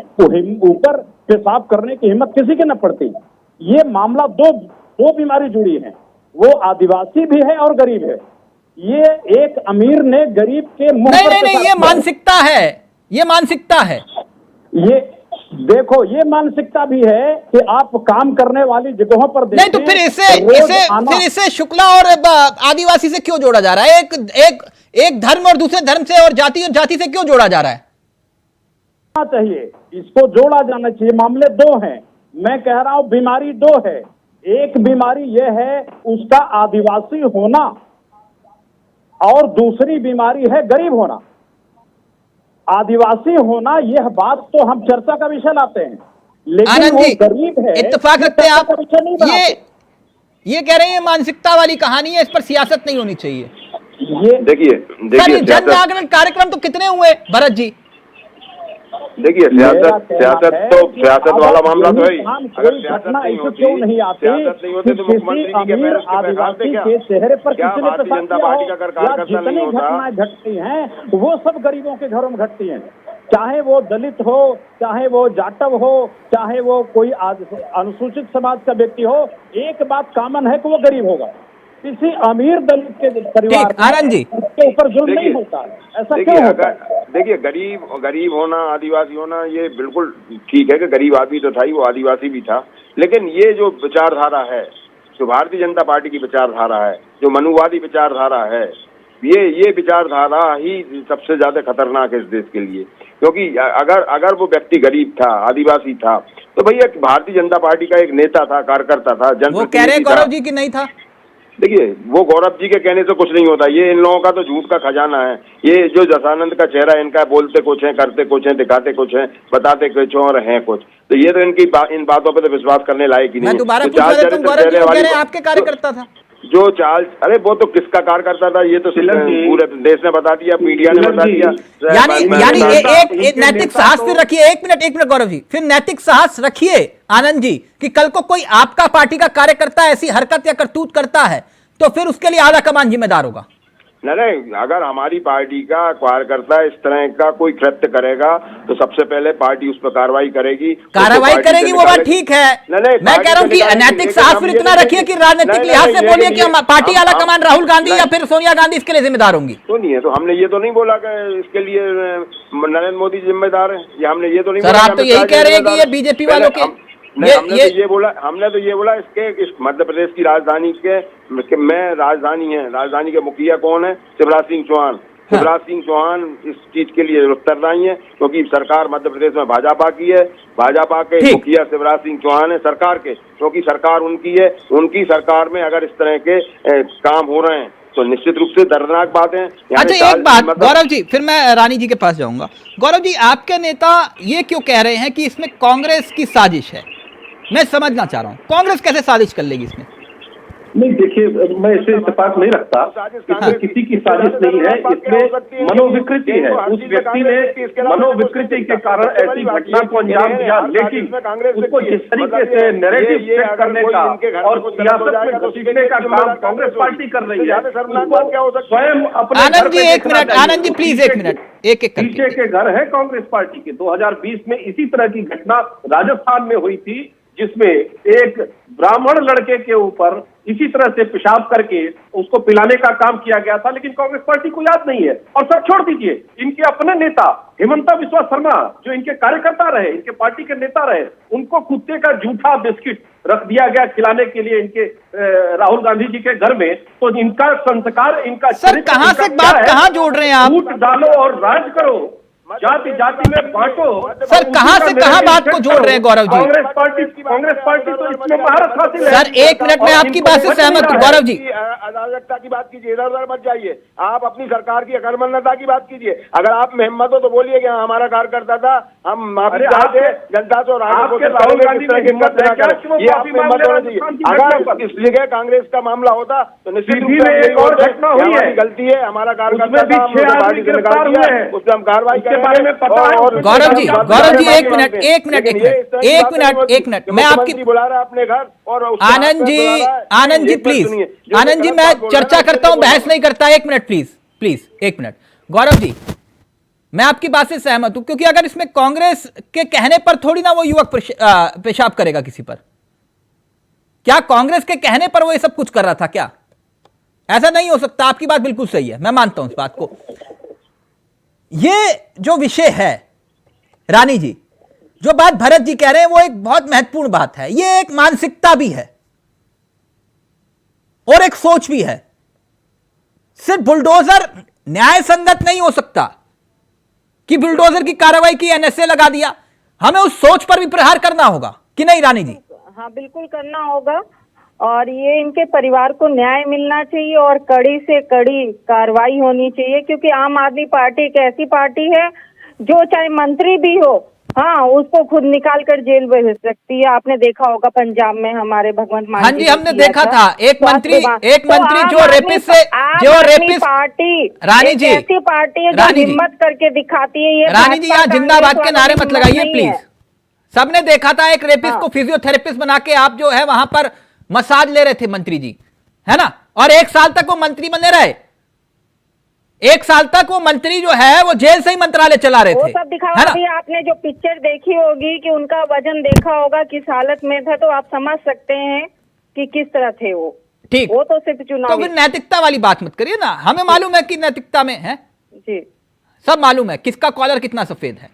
S5: ऊपर पेशाब करने की हिम्मत किसी की न पड़ती। ये मामला दो बीमारी जुड़ी है, वो आदिवासी भी है और गरीब है। ये एक अमीर ने गरीब के मुंह पर
S1: नहीं, ये मानसिकता है, ये मानसिकता है।
S5: ये देखो, ये मानसिकता भी है कि आप काम करने वाली जगहों पर
S1: नहीं, तो फिर इसे शुक्ला और आदिवासी से क्यों जोड़ा जा रहा है? एक धर्म और दूसरे धर्म से और जाति से क्यों जोड़ा जा रहा है?
S5: चाहिए, इसको जोड़ा जाना चाहिए। मामले 2 हैं, मैं कह रहा हूं बीमारी 2 है। एक बीमारी यह है उसका आदिवासी होना, और दूसरी बीमारी है गरीब होना। आदिवासी होना, यह बात तो हम चर्चा का विषय लाते हैं, लेकिन वो गरीब है,
S1: इत्तेफाक रखते हैं आप। ये कह रहे हैं मानसिकता वाली कहानी है, इस पर सियासत नहीं होनी चाहिए।
S3: ये देखिए
S1: जन जागरण कार्यक्रम तो कितने हुए भरत जी?
S3: देखिए, सियासत वाला मामला तो है। अगर
S5: सियासत नहीं होती तो मुख्यमंत्री जी के पैर उसके आदिवासी के चेहरे पर किसी ने
S3: भारतीय जनता पार्टी का कार्यकर्ता नहीं होता?
S5: घटनाएं घटती हैं वो सब गरीबों के घरों में घटती हैं, चाहे वो दलित हो, चाहे वो जाटव हो, चाहे वो कोई अनुसूचित समाज का व्यक्ति हो। एक बात कॉमन है कि वो गरीब होगा। किसी अमीर दलित के परिवार
S1: आनंद जी
S5: उसके ऊपर जुल्म नहीं होता है। ऐसा क्यों होता है?
S3: देखिए, गरीब होना, आदिवासी होना, ये बिल्कुल ठीक है कि गरीब आदमी तो था ही, वो आदिवासी भी था। लेकिन ये जो विचारधारा है, जो भारतीय जनता पार्टी की विचारधारा है, जो मनुवादी विचारधारा है, ये विचारधारा ही सबसे ज्यादा खतरनाक है इस देश के लिए। क्योंकि अगर वो व्यक्ति गरीब था, आदिवासी था, तो भैया भारतीय जनता पार्टी का एक नेता था, कार्यकर्ता था,
S1: वो कह रहे हैं गौरव जी की नहीं था।
S3: देखिए, वो गौरव जी के कहने से कुछ नहीं होता। ये इन लोगों का तो झूठ का खजाना है। ये जो जसानंद का चेहरा इनका, बोलते कुछ है, करते कुछ है, दिखाते कुछ है, बताते कुछ और हैं कुछ, तो ये तो इनकी इन बातों पे तो विश्वास करने लायक ही नहीं।
S1: मैं दोबारा पूछ रहा था, गौरव जी कह रहे हैं आपके कार्यकर्ता था।
S3: जो चाल, अरे वो तो किसका कार्यकर्ता था ये तो पूरे देश ने बता दिया, मीडिया ने बता दिया।
S1: यानी एक नैतिक साहस फिर रखिए। एक मिनट गौरव जी, फिर नैतिक साहस रखिए आनंद जी कि कल को कोई आपका पार्टी का कार्यकर्ता ऐसी हरकत या करतूत करता है तो फिर उसके लिए आला कमान जिम्मेदार होगा।
S3: नहीं, अगर हमारी पार्टी का कार्यकर्ता इस तरह का कोई कृत्य करेगा तो सबसे पहले पार्टी उस पर कार्रवाई करेगी।
S1: वो बात ठीक है। मैं कह रहा हूं कि अनैतिक साहस फिर इतना रखिए कि राजनीतिक लिहाज से बोलिए कि पार्टी आला कमान राहुल गांधी या फिर सोनिया गांधी इसके लिए जिम्मेदार होंगी।
S3: तो नहीं है, तो हमने ये तो नहीं बोला कि इसके लिए नरेंद्र मोदी जिम्मेदार है, ये हमने ये तो नहीं
S1: बोला। सर आप तो यही कह रहे हैं कि ये बीजेपी वालों के
S3: हमने तो ये बोला इस मध्य प्रदेश की राजधानी राजधानी के मुखिया कौन है? शिवराज सिंह चौहान। शिवराज सिंह चौहान इस चीज के लिए उत्तरदायी है, क्योंकि सरकार मध्य प्रदेश में भाजपा की है, भाजपा के मुखिया शिवराज सिंह चौहान है सरकार के, क्योंकि सरकार उनकी है। उनकी सरकार में अगर इस तरह के काम हो रहे हैं तो निश्चित रूप से दर्दनाक बात है।
S1: अच्छा एक बात गौरव जी, फिर मैं रानी जी के पास जाऊंगा। गौरव जी, आपके नेता ये क्यों कह रहे हैं कि इसमें कांग्रेस की साजिश है? मैं समझना चाह रहा हूँ, कांग्रेस कैसे साजिश कर लेगी इसमें?
S4: नहीं देखिए, मैं इसे इत्तेफाक नहीं रखता, इसमें किसी की साजिश नहीं है, इसमें मनोविकृति है। उस व्यक्ति ने मनोविकृति के कारण ऐसी घटना को अंजाम दिया, लेकिन उसको जिस तरीके से नैरेटिव सेट करने का और सियासत में घसीटने का काम कांग्रेस पार्टी कर रही है, स्वयं अपने
S1: आनंद जी प्लीज एक मिनट, एक
S4: पीछे के घर है कांग्रेस पार्टी के। 2020 में इसी तरह की घटना राजस्थान में हुई थी, जिसमें एक ब्राह्मण लड़के के ऊपर इसी तरह से पेशाब करके उसको पिलाने का काम किया गया था, लेकिन कांग्रेस पार्टी को याद नहीं है। और सब छोड़ दीजिए, इनके अपने नेता हिमंता बिस्वा शर्मा जो इनके कार्यकर्ता रहे, इनके पार्टी के नेता रहे, उनको कुत्ते का जूठा बिस्किट रख दिया गया खिलाने के लिए इनके राहुल गांधी जी के घर में। तो इनका संस्कार, इनका
S1: सर कहां से बात कहां जोड़ रहे हैं आप?
S4: वोट डालो और राज करो, जाति जाति में बांटो।
S1: सर कहां से कहां बात को जोड़ रहे हैं गौरव जी?
S4: कांग्रेस पार्टी तो इसमें महारत हासिल है।
S1: सर एक मिनट में आपकी बात से सहमत हूं गौरव जी।
S3: अराजकता की बात कीजिए, इधर उधर मत जाइए, आप अपनी सरकार की अकर्मण्यता की बात कीजिए। अगर आप में हिम्मत हो तो बोलिए कि हमारा कार्यकर्ता था, हम माफी चाहते हैं जनता से और अगर इस जगह कांग्रेस का मामला होता तो निश्चित रूप से और घटना हुई है, गलती है हमारा कार्यकर्ता था, उसमें हम कार्रवाई करें।
S1: गौरव जी एक मिनट मैं आपकी
S3: बुला रहा अपने घर और
S1: आनंद जी प्लीज, आनंद जी मैं चर्चा करता हूं, बहस नहीं करता। एक मिनट प्लीज एक मिनट। गौरव जी मैं आपकी बात से सहमत हूं, क्योंकि अगर इसमें कांग्रेस के कहने पर थोड़ी ना वो युवक पेशाब करेगा किसी पर। क्या कांग्रेस के कहने पर वो ये सब कुछ कर रहा था क्या? ऐसा नहीं हो सकता। आपकी बात बिल्कुल सही है, मैं मानता हूं इस बात को। ये जो विषय है रानी जी, जो बात भरत जी कह रहे हैं वो एक बहुत महत्वपूर्ण बात है। ये एक मानसिकता भी है और एक सोच भी है। सिर्फ बुलडोजर न्याय संगत नहीं हो सकता कि बुलडोजर की कार्रवाई की, एनएसए लगा दिया। हमें उस सोच पर भी प्रहार करना होगा कि नहीं रानी जी?
S2: हाँ बिल्कुल करना होगा, और ये इनके परिवार को न्याय मिलना चाहिए और कड़ी से कड़ी कार्रवाई होनी चाहिए, क्योंकि आम आदमी पार्टी एक ऐसी पार्टी है जो चाहे मंत्री भी हो, हाँ उसको खुद निकाल कर जेल भेज सकती है। आपने देखा होगा पंजाब में हमारे भगवंत मान।
S1: हाँ जी हमने देखा था एक मंत्री जो रेपिस्ट
S2: पार्टी,
S1: रानी जी
S2: ऐसी पार्टी है जो हिम्मत करके दिखाती है। ये
S1: रानी जी यहाँ जिंदाबाद के नारे मत लगाइए प्लीज। सबने देखा था एक रेपिस्ट को फिजियोथेरेपिस्ट बना के आप जो है वहां पर मसाज ले रहे थे मंत्री जी, है ना? और 1 साल तक वो मंत्री बने रहे। 1 साल तक वो मंत्री जो है वो जेल से ही मंत्रालय चला रहे थे।
S2: वो सब दिखावा भी। आपने जो पिक्चर देखी होगी कि उनका वजन देखा होगा किस हालत में था, तो आप समझ सकते हैं कि किस तरह थे वो।
S1: ठीक,
S2: वो तो सिर्फ चुनाव।
S1: तो फिर नैतिकता वाली बात मत करिए ना। हमें मालूम है कि नैतिकता में है
S2: जी,
S1: सब मालूम है किसका कॉलर कितना सफेद है।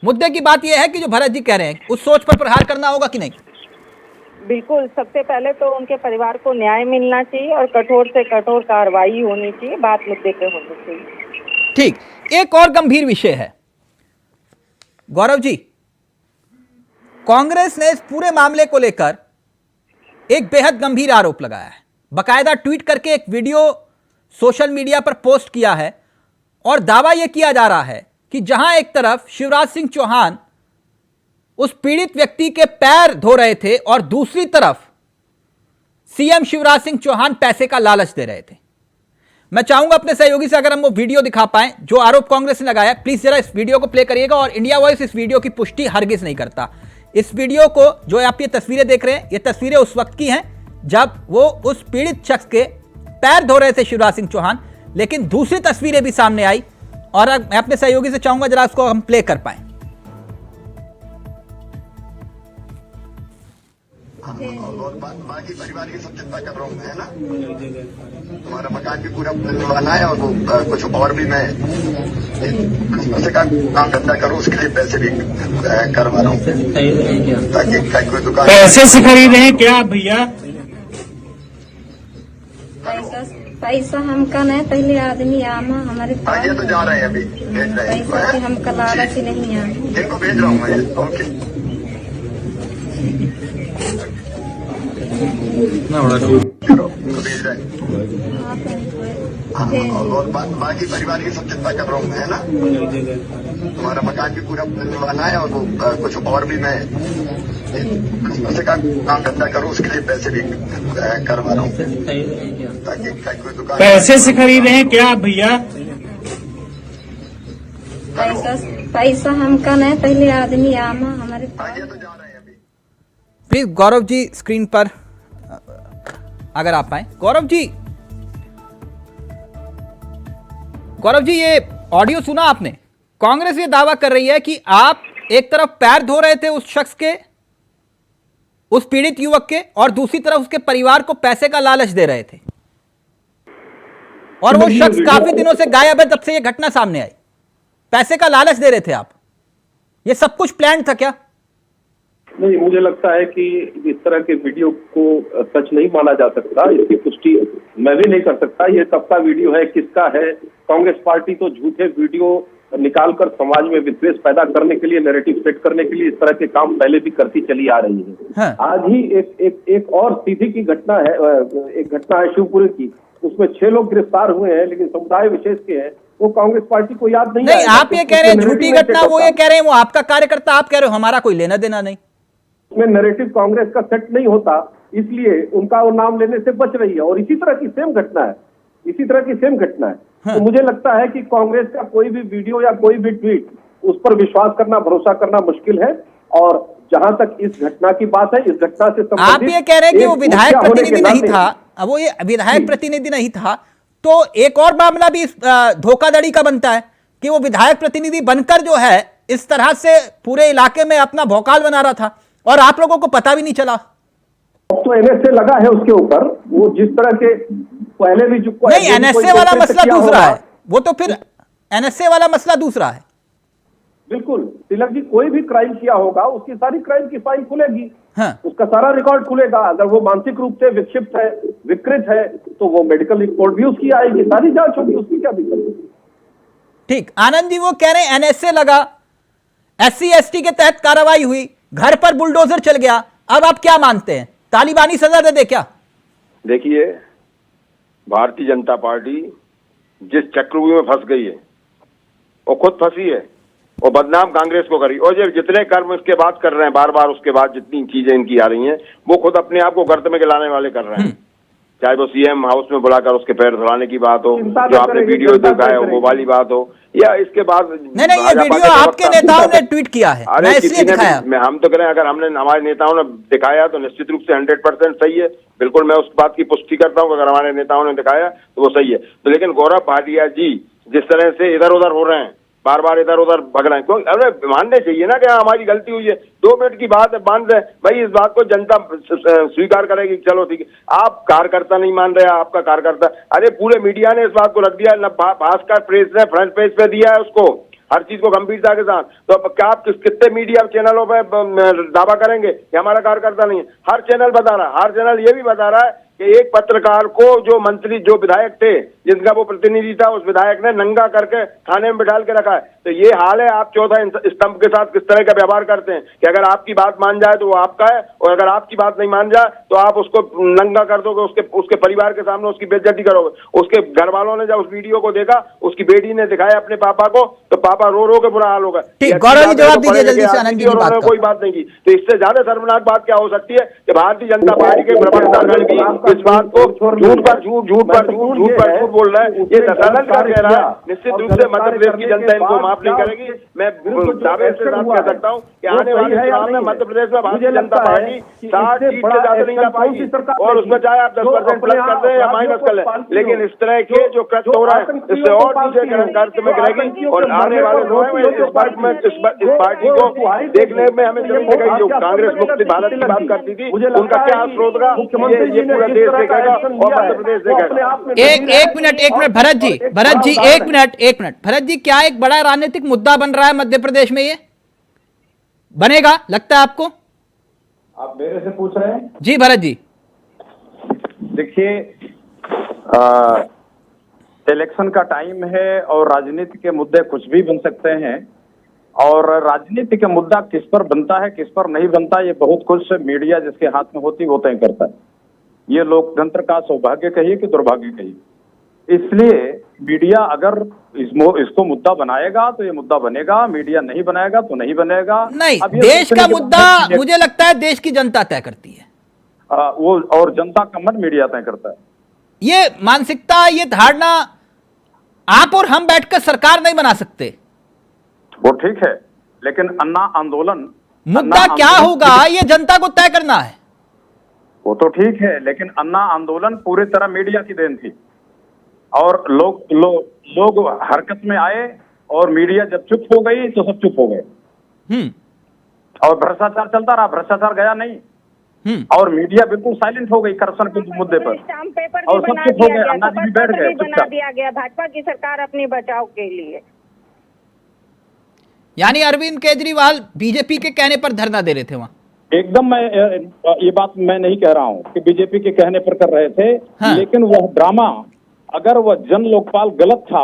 S1: मुद्दे की बात यह है कि जो भरत जी कह रहे हैं उस सोच पर प्रहार करना होगा कि नहीं?
S2: बिल्कुल। सबसे पहले तो उनके परिवार को न्याय मिलना चाहिए और कठोर से कठोर कार्रवाई होनी चाहिए, बात मुद्दे पे होनी चाहिए।
S1: ठीक, एक और गंभीर विषय है गौरव जी। कांग्रेस ने इस पूरे मामले को लेकर एक बेहद गंभीर आरोप लगाया है, बकायदा ट्वीट करके एक वीडियो सोशल मीडिया पर पोस्ट किया है और दावा यह किया जा रहा है कि जहां एक तरफ शिवराज सिंह चौहान उस पीड़ित व्यक्ति के पैर धो रहे थे और दूसरी तरफ सीएम शिवराज सिंह चौहान पैसे का लालच दे रहे थे। मैं चाहूंगा अपने सहयोगी से अगर हम वो वीडियो दिखा पाएं जो आरोप कांग्रेस ने लगाया, प्लीज जरा इस वीडियो को प्ले करिएगा। और इंडिया वॉइस इस वीडियो की पुष्टि हरगिज नहीं करता। इस वीडियो को जो आप ये तस्वीरें देख रहे हैं, ये तस्वीरें उस वक्त की हैं जब वो उस पीड़ित शख्स के पैर धो रहे थे शिवराज सिंह चौहान। लेकिन दूसरी तस्वीरें भी सामने आई और मैं अपने सहयोगी से चाहूंगा जरा उसको हम प्ले कर पाए।
S6: और बाकी परिवार की सब चिंता कर रहा हूँ, है ना। तुम्हारा मकान भी पूरा बनवाना है और वो कुछ और भी मैं उससे काम धंधा करूँ, उसके लिए पैसे भी करवा रहा हूँ ताकि कोई दुकान।
S7: पैसे से खरीदे हैं क्या भैया?
S8: पैसा हमका नहीं, पहले आदमी आना हमारे पास।
S6: ये तो जा रहे हैं, अभी भेज रहे हैं।
S8: पैसा हम लालच ही नहीं आए,
S6: इनको भेज रहा हूँ मैं। ओके भेज रहे हैं। और बाकी परिवार की सब चिंता कर रहा हूँ, है ना। तुम्हारा मकान भी पूरा बनवाना है और वो कुछ और भी मैं उससे काम धंधा करूँ, उसके लिए पैसे भी करवा रहा हूँ ताकि कोई दुकान।
S7: पैसे से खरीदे हैं क्या भैया?
S8: पैसा हमका नहीं, पहले आदमी आना हमारे पास।
S6: ये तो जा रहे हैं अभी।
S1: प्लीज गौरव जी स्क्रीन पर अगर आप आए। गौरव जी ये ऑडियो सुना आपने? कांग्रेस ये दावा कर रही है कि आप एक तरफ पैर धो रहे थे उस शख्स के, उस पीड़ित युवक के, और दूसरी तरफ उसके परिवार को पैसे का लालच दे रहे थे, और वो शख्स काफी दिनों से गायब है जब से ये घटना सामने आई। पैसे का लालच दे रहे थे आप। ये सब कुछ प्लान था क्या?
S4: नहीं, मुझे लगता है कि इस तरह के वीडियो को सच नहीं माना जा सकता। इसकी पुष्टि मैं भी नहीं कर सकता। ये कब का वीडियो है, किसका है? कांग्रेस पार्टी तो झूठे वीडियो निकालकर समाज में विद्वेष पैदा करने के लिए, नैरेटिव सेट करने के लिए इस तरह के काम पहले भी करती चली आ रही है।
S1: हाँ।
S4: आज ही एक और सीधी की घटना है, एक घटना है शिवपुरी की। उसमें 6 लोग गिरफ्तार हुए हैं, लेकिन समुदाय विशेष के हैं। वो कांग्रेस पार्टी को याद नहीं।
S1: आप ये कह रहे हैं झूठी घटना, वो ये कह रहे हैं वो आपका कार्यकर्ता, आप कह रहे हो हमारा कोई लेना देना नहीं।
S4: उसमें नैरेटिव कांग्रेस का सेट नहीं होता, इसलिए उनका वो नाम लेने से बच रही है। और इसी तरह की सेम घटना है।
S1: हाँ।
S4: तो मुझे लगता है कि कांग्रेस का कोई भी वीडियो या कोई भी ट्वीट, उस पर विश्वास करना, भरोसा करना मुश्किल है। और जहां तक इस घटना की बात है, इस घटना से
S1: आप ये कह रहे हैं कि वो विधायक प्रतिनिधि नहीं था, वो ये विधायक प्रतिनिधि नहीं था, तो एक और मामला भी धोखाधड़ी का बनता है कि वो विधायक प्रतिनिधि बनकर जो है इस तरह से पूरे इलाके में अपना भौकाल बना रहा था और आप लोगों को पता भी नहीं चला।
S4: तो एनएसए लगा है उसके ऊपर। वो जिस तरह के पहले भी जो
S1: नहीं, एनएसए वाला मसला दूसरा है, वो तो फिर एनएसए वाला मसला दूसरा है।
S4: बिल्कुल तिलक जी, कोई भी क्राइम किया होगा उसकी सारी क्राइम की फाइल खुलेगी।
S1: हाँ।
S4: उसका सारा रिकॉर्ड खुलेगा। अगर वो मानसिक रूप से विक्षिप्त है, विकृत है, तो वो मेडिकल रिपोर्ट भी उसकी आएगी, सारी जांच होगी, उसकी क्या दिक्कत है? ठीक।
S1: आनंद जी वो कह रहे हैं एनएसए लगा, SC ST के तहत कार्रवाई हुई, घर पर बुलडोजर चल गया। अब आप क्या मानते हैं, तालिबानी सजा दे दे क्या?
S3: देखिए, भारतीय जनता पार्टी जिस चक्रव्यूह में फंस गई है वो खुद फंसी है, और बदनाम कांग्रेस को करी। और ये जितने कर्म इसके बाद कर रहे हैं, बार बार उसके बाद जितनी चीजें इनकी आ रही हैं, वो खुद अपने आप को गर्त में गिलाने वाले कर रहे हैं। चाहे वो सीएम हाउस में बुलाकर उसके पैर धुलाने की बात हो, जो आपने वीडियो देखा है वो वाली बात हो, या इसके बाद
S1: नहीं, ये वीडियो आपके नेताओं ने ट्वीट किया है, मैं इसलिए दिखाया।
S3: हम तो कह रहे हैं, अगर हमारे नेताओं ने दिखाया तो निश्चित रूप से 100% सही है। बिल्कुल मैं उस बात की पुष्टि करता हूँ, अगर हमारे नेताओं ने दिखाया तो वो सही है। तो लेकिन गौरव भाटिया जी जिस तरह से इधर उधर हो रहे हैं, बार बार इधर उधर भग रहे हैं, क्यों? अरे मानने चाहिए ना कि हमारी गलती हुई है। 2 मिनट की बात है, मान रहे भाई, इस बात को जनता स्वीकार करेगी, चलो ठीक है। आप कार्यकर्ता नहीं मान रहे, आपका कार्यकर्ता, अरे पूरे मीडिया ने इस बात को रख दिया, भास्कर प्रेस ने फ्रंट पेज पे दिया है उसको, हर चीज को गंभीरता के साथ। तो अब क्या आप कितने मीडिया चैनलों पे दावा करेंगे कि हमारा कार्यकर्ता नहीं है? हर चैनल बता रहा है, हर चैनल ये भी बता रहा है कि एक पत्रकार को जो मंत्री, जो विधायक थे, जिनका वो प्रतिनिधि था, उस विधायक ने नंगा करके थाने में बिठाल के रखा है। तो ये हाल है, आप चौथा स्तंभ के साथ किस तरह का व्यवहार करते हैं कि अगर आपकी बात मान जाए तो वो आपका है, और अगर आपकी बात नहीं मान जाए तो आप उसको नंगा कर दोगे, उसके परिवार के सामने उसकी बेइज्जती करोगे। उसके घर वालों ने जब उस वीडियो को देखा, उसकी बेटी ने दिखाया अपने पापा को, तो पापा रो रो के बुरा हाल होगा।
S1: गौरव जी जवाब दीजिए जल्दी से, आनंद जी की बात
S3: कोई बात नहीं की। तो इससे ज्यादा शर्मनाक बात क्या हो सकती है कि भारतीय जनता पार्टी के प्रवक्ता गण भी इस बात को झूठ पर झूठ बोल रहा है। ये दशानंद का कह रहा है। निश्चित रूप से मध्य प्रदेश की जनता इनको माफ नहीं करेगी। मैं दावे से साथ कह सकता हूँ कि आने वाले चुनाव में मध्य प्रदेश में भारतीय जनता पार्टी 60 सीट से ज्यादा नहीं जा पाएगी, और उसमें चाहे आप 10% प्लस कर दें या माइनस कर लें, लेकिन इस तरह के जो कृत्य हो रहा है इससे और नीचे कर्ज में गिरेगी। और आने वाले समय में इस पार्टी को देखने में हमें जरूर लगेगी। जो कांग्रेस मुक्ति भारत की बात करती थी, उनका क्या असर होगा ये पूरा देश देखेगा और मध्य प्रदेश देखेगा।
S1: एक मिनट भरत जी एक मिनट भरत जी, क्या एक बड़ा राजनीतिक मुद्दा बन रहा है मध्य प्रदेश में? ये बनेगा लगता है आपको?
S5: आप मेरे से पूछ रहे हैं?
S1: जी भरत जी,
S5: देखिए, इलेक्शन का टाइम है और राजनीति के मुद्दे कुछ भी बन सकते हैं, और राजनीति का मुद्दा किस पर बनता है किस पर नहीं बनता ये बहुत कुछ मीडिया जिसके हाथ में होती वो तय करता है। ये लोकतंत्र का सौभाग्य कहिए कि दुर्भाग्य कहिए। इसलिए मीडिया अगर इसको मुद्दा बनाएगा तो ये मुद्दा बनेगा, मीडिया नहीं बनाएगा तो नहीं बनेगा।
S1: नहीं, देश का मुद्दा मुझे लगता है देश की जनता तय करती है।
S5: वो और जनता का मन मीडिया तय करता है।
S1: ये मानसिकता, ये धारणा आप और हम बैठकर सरकार नहीं बना सकते।
S5: वो ठीक है, लेकिन अन्ना आंदोलन
S1: मुद्दा क्या होगा ये जनता को तय करना है।
S5: वो तो ठीक है, लेकिन अन्ना आंदोलन पूरी तरह मीडिया की देन थी, और लोग हरकत में आए, और मीडिया जब चुप हो गई तो सब चुप हो गए। और भ्रष्टाचार चलता रहा, भ्रष्टाचार गया नहीं, और मीडिया बिल्कुल साइलेंट हो गई करप्शन के मुद्दे पर, और सब चुप हो गए, अन्ना जी भी बैठ गए,
S2: बना दिया गया भाजपा की सरकार अपने बचाव के लिए।
S1: यानी अरविंद केजरीवाल बीजेपी के कहने पर धरना दे रहे थे वहां?
S5: एकदम, मैं ये बात मैं नहीं कह रहा हूं कि बीजेपी के कहने पर कर रहे थे। हाँ। लेकिन वह ड्रामा, अगर वह जन लोकपाल गलत था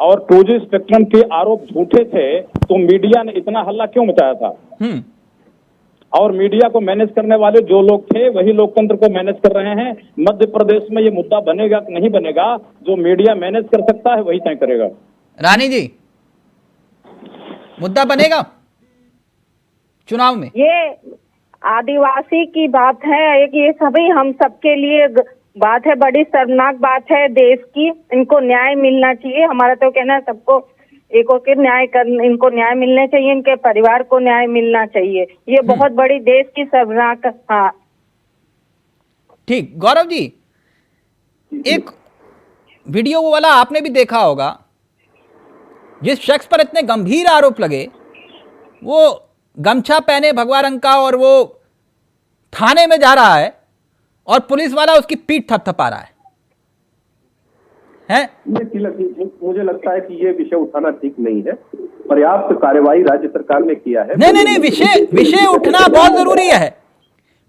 S5: और 2G स्पेक्ट्रम के आरोप झूठे थे तो मीडिया ने इतना हल्ला क्यों मचाया था? और मीडिया को मैनेज करने वाले जो लोग थे वही लोकतंत्र को मैनेज कर रहे हैं। मध्य प्रदेश में ये मुद्दा बनेगा कि नहीं बनेगा, जो मीडिया मैनेज कर सकता है वही तय करेगा।
S1: रानी जी, मुद्दा बनेगा चुनाव में?
S2: ये आदिवासी की बात है, एक ये सभी हम सबके लिए बात है, बड़ी शर्मनाक बात है देश की। इनको न्याय मिलना चाहिए। हमारा तो कहना है सबको एक होकर इनको न्याय मिलना चाहिए, इनके परिवार को न्याय मिलना चाहिए। ये बहुत बड़ी देश की शर्मनाक। हाँ
S1: ठीक। गौरव जी, एक वीडियो वो वाला आपने भी देखा होगा, जिस शख्स पर इतने गंभीर आरोप लगे, वो गमछा पहने भगवा रंग का, और वो थाने में जा रहा है और पुलिस वाला उसकी पीठ थपथपा रहा है।
S4: मुझे लगता है कि ये विषय उठाना ठीक नहीं है। पर्याप्त कार्यवाही राज्य सरकार ने किया है।
S1: नहीं, विषय उठना बहुत जरूरी है।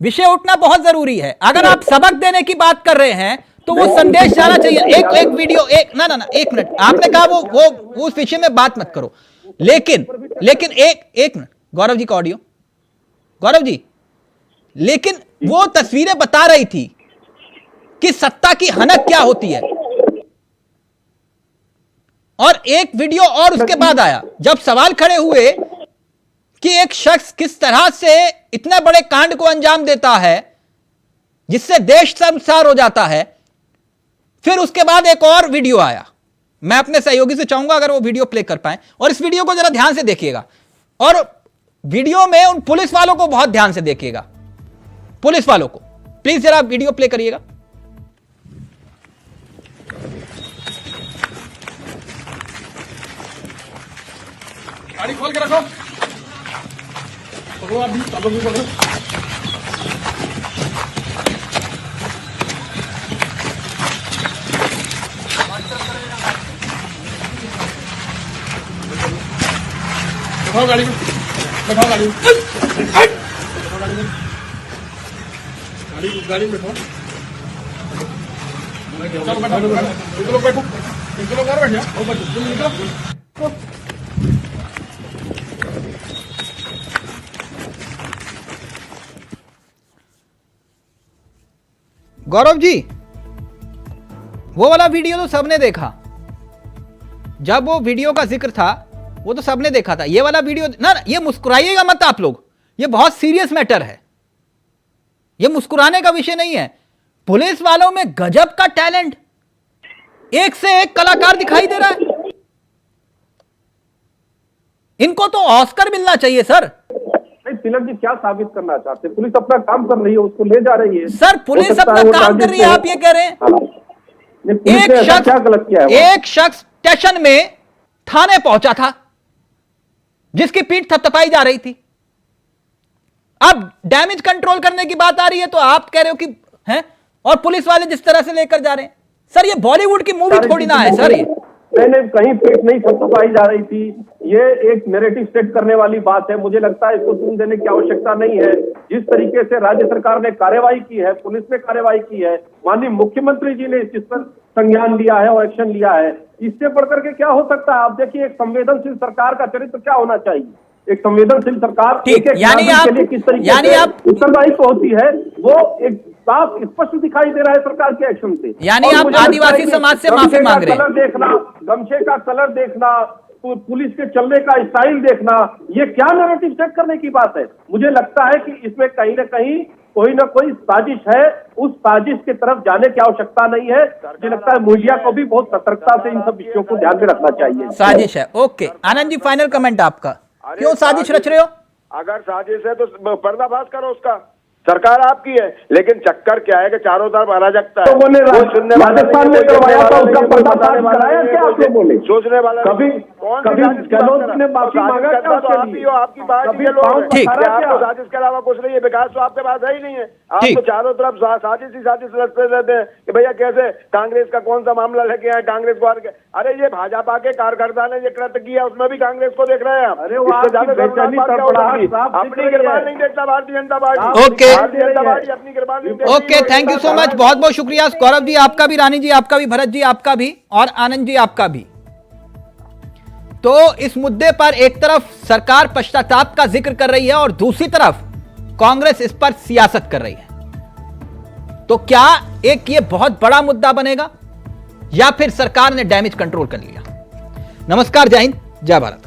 S1: विषय उठना बहुत जरूरी है। अगर आप सबक देने की बात कर रहे हैं तो वो संदेश जाना चाहिए। एक वीडियो, एक मिनट, आपने कहा वो उस विषय में बात मत करो, लेकिन एक मिनट, गौरव जी का ऑडियो। गौरव जी, लेकिन वो तस्वीरें बता रही थी कि सत्ता की हनक क्या होती है। और एक वीडियो और उसके बाद आया जब सवाल खड़े हुए कि एक शख्स किस तरह से इतने बड़े कांड को अंजाम देता है जिससे देश शर्मसार हो जाता है। फिर उसके बाद एक और वीडियो आया। मैं अपने सहयोगी से चाहूंगा अगर वो वीडियो प्ले कर पाए, और इस वीडियो को जरा ध्यान से देखिएगा, और वीडियो में उन पुलिस वालों को बहुत ध्यान से देखिएगा। पुलिस वालों को प्लीज जरा वीडियो प्ले करिएगा।
S9: गाड़ी खोल के रखो, पकड़ो, अभी पकड़ो। बैठाओ गाड़ी में, बैठाओ गाड़ी में, गाड़ी में बैठो। चलो बैठो, एक लोग बैठो, एक लोग और बैठिए, वो बैठो, तुम निकलो।
S1: गौरव जी, वो वाला वीडियो तो सबने देखा। जब वो वीडियो का जिक्र था वो तो सबने देखा था। ये वाला वीडियो ना, ये मुस्कुराइएगा मत आप लोग, ये बहुत सीरियस मैटर है, ये मुस्कुराने का विषय नहीं है। पुलिस वालों में गजब का टैलेंट, एक से एक कलाकार दिखाई दे रहा है। इनको तो ऑस्कर मिलना चाहिए सर।
S4: नहीं, तिलक जी क्या साबित करना चाहते हैं? पुलिस अपना काम कर रही है, उसको ले जा रही है।
S1: सर पुलिस अपना काम कर रही है, आप ये कह रहे हैं? एक शख्स
S4: क्या गलत किया है?
S1: एक शख्स स्टेशन में थाने पहुंचा था जिसकी पीठ थपथपाई जा रही थी। अब डैमेज कंट्रोल करने की बात आ रही है तो आप कह रहे हो कि हैं, और पुलिस वाले जिस तरह से लेकर जा रहे हैं। सर ये बॉलीवुड की मूवी थोड़ी ना है सर। ये
S4: मैंने कहीं पीठ नहीं थपथपाई जा रही थी, ये एक नैरेटिव सेट करने वाली बात है। मुझे लगता है इसको सुन देने की आवश्यकता नहीं है। जिस तरीके से राज्य सरकार ने कार्रवाई की है, पुलिस ने कार्रवाई की है, माननीय मुख्यमंत्री जी ने इस चीज पर संज्ञान लिया है और एक्शन लिया है, इससे बढ़कर के क्या हो सकता है? आप देखिए, एक संवेदनशील सरकार का चरित्र क्या होना चाहिए। एक संवेदनशील सरकार
S1: ठीक, यानी आप
S4: किस तरीके से उत्तरदायित्व होती है, वो एक साफ स्पष्ट दिखाई दे रहा है सरकार के एक्शन से।
S1: यानी आप आदिवासी समाज से माफी मांग रहे हैं।
S4: कलर देखना, गमछे का कलर देखना, पुलिस के चलने का स्टाइल देखना, ये क्या नैरेटिव सेट करने की बात है? मुझे लगता है कि इसमें कहीं ना कहीं कोई ना कोई साजिश है। उस साजिश की तरफ जाने की आवश्यकता नहीं है। मुझे लगता है मीडिया को भी बहुत सतर्कता से इन सब विषयों को ध्यान में रखना चाहिए।
S1: साजिश है, okay. Anand ji final comment आपका, क्यों साजिश रच रहे हो?
S3: अगर साजिश है तो पर्दाफाश करो उसका। सरकार आपकी है, लेकिन चक्कर क्या है कि चारों तरफ अराजकता है।
S4: तो राजस्थान में करवाया था, उसका पर्दाफाश कराया क्या आप लोगों ने?
S3: सोचने वाला
S4: कभी गहलोत ने माफी मांगा क्या?
S3: आप ही हो, आपकी पार्टी के लोग हैं।
S1: ठीक है,
S3: आपको साजिश के अलावा कुछ नहीं है, विकास तो आपके पास है ही नहीं है। आप तो चारों तरफ साजिश ही साजिश रचते रहते हैं कि भैया कैसे कांग्रेस का कौन सा मामला लेके आए, कांग्रेस को। अरे ये भाजपा के कार्यकर्ता ने ये कृत्य किया, उसमें भी कांग्रेस को देख रहे हैं आप।
S4: अरे वो अपनी
S3: कृपा नहीं देखता भारतीय जनता पार्टी।
S1: ओके
S3: अपनी कृपा नहीं देखती।
S1: Okay, thank you so much, बहुत बहुत शुक्रिया गौरव जी आपका भी, रानी जी आपका भी, भरत जी आपका भी, और आनंद जी आपका भी। तो इस मुद्दे पर एक तरफ सरकार पश्चाताप का जिक्र कर रही है और दूसरी तरफ कांग्रेस इस पर सियासत कर रही है। तो क्या एक ये बहुत बड़ा मुद्दा बनेगा या फिर सरकार ने डैमेज कंट्रोल कर लिया? नमस्कार, जय हिंद, जय भारत।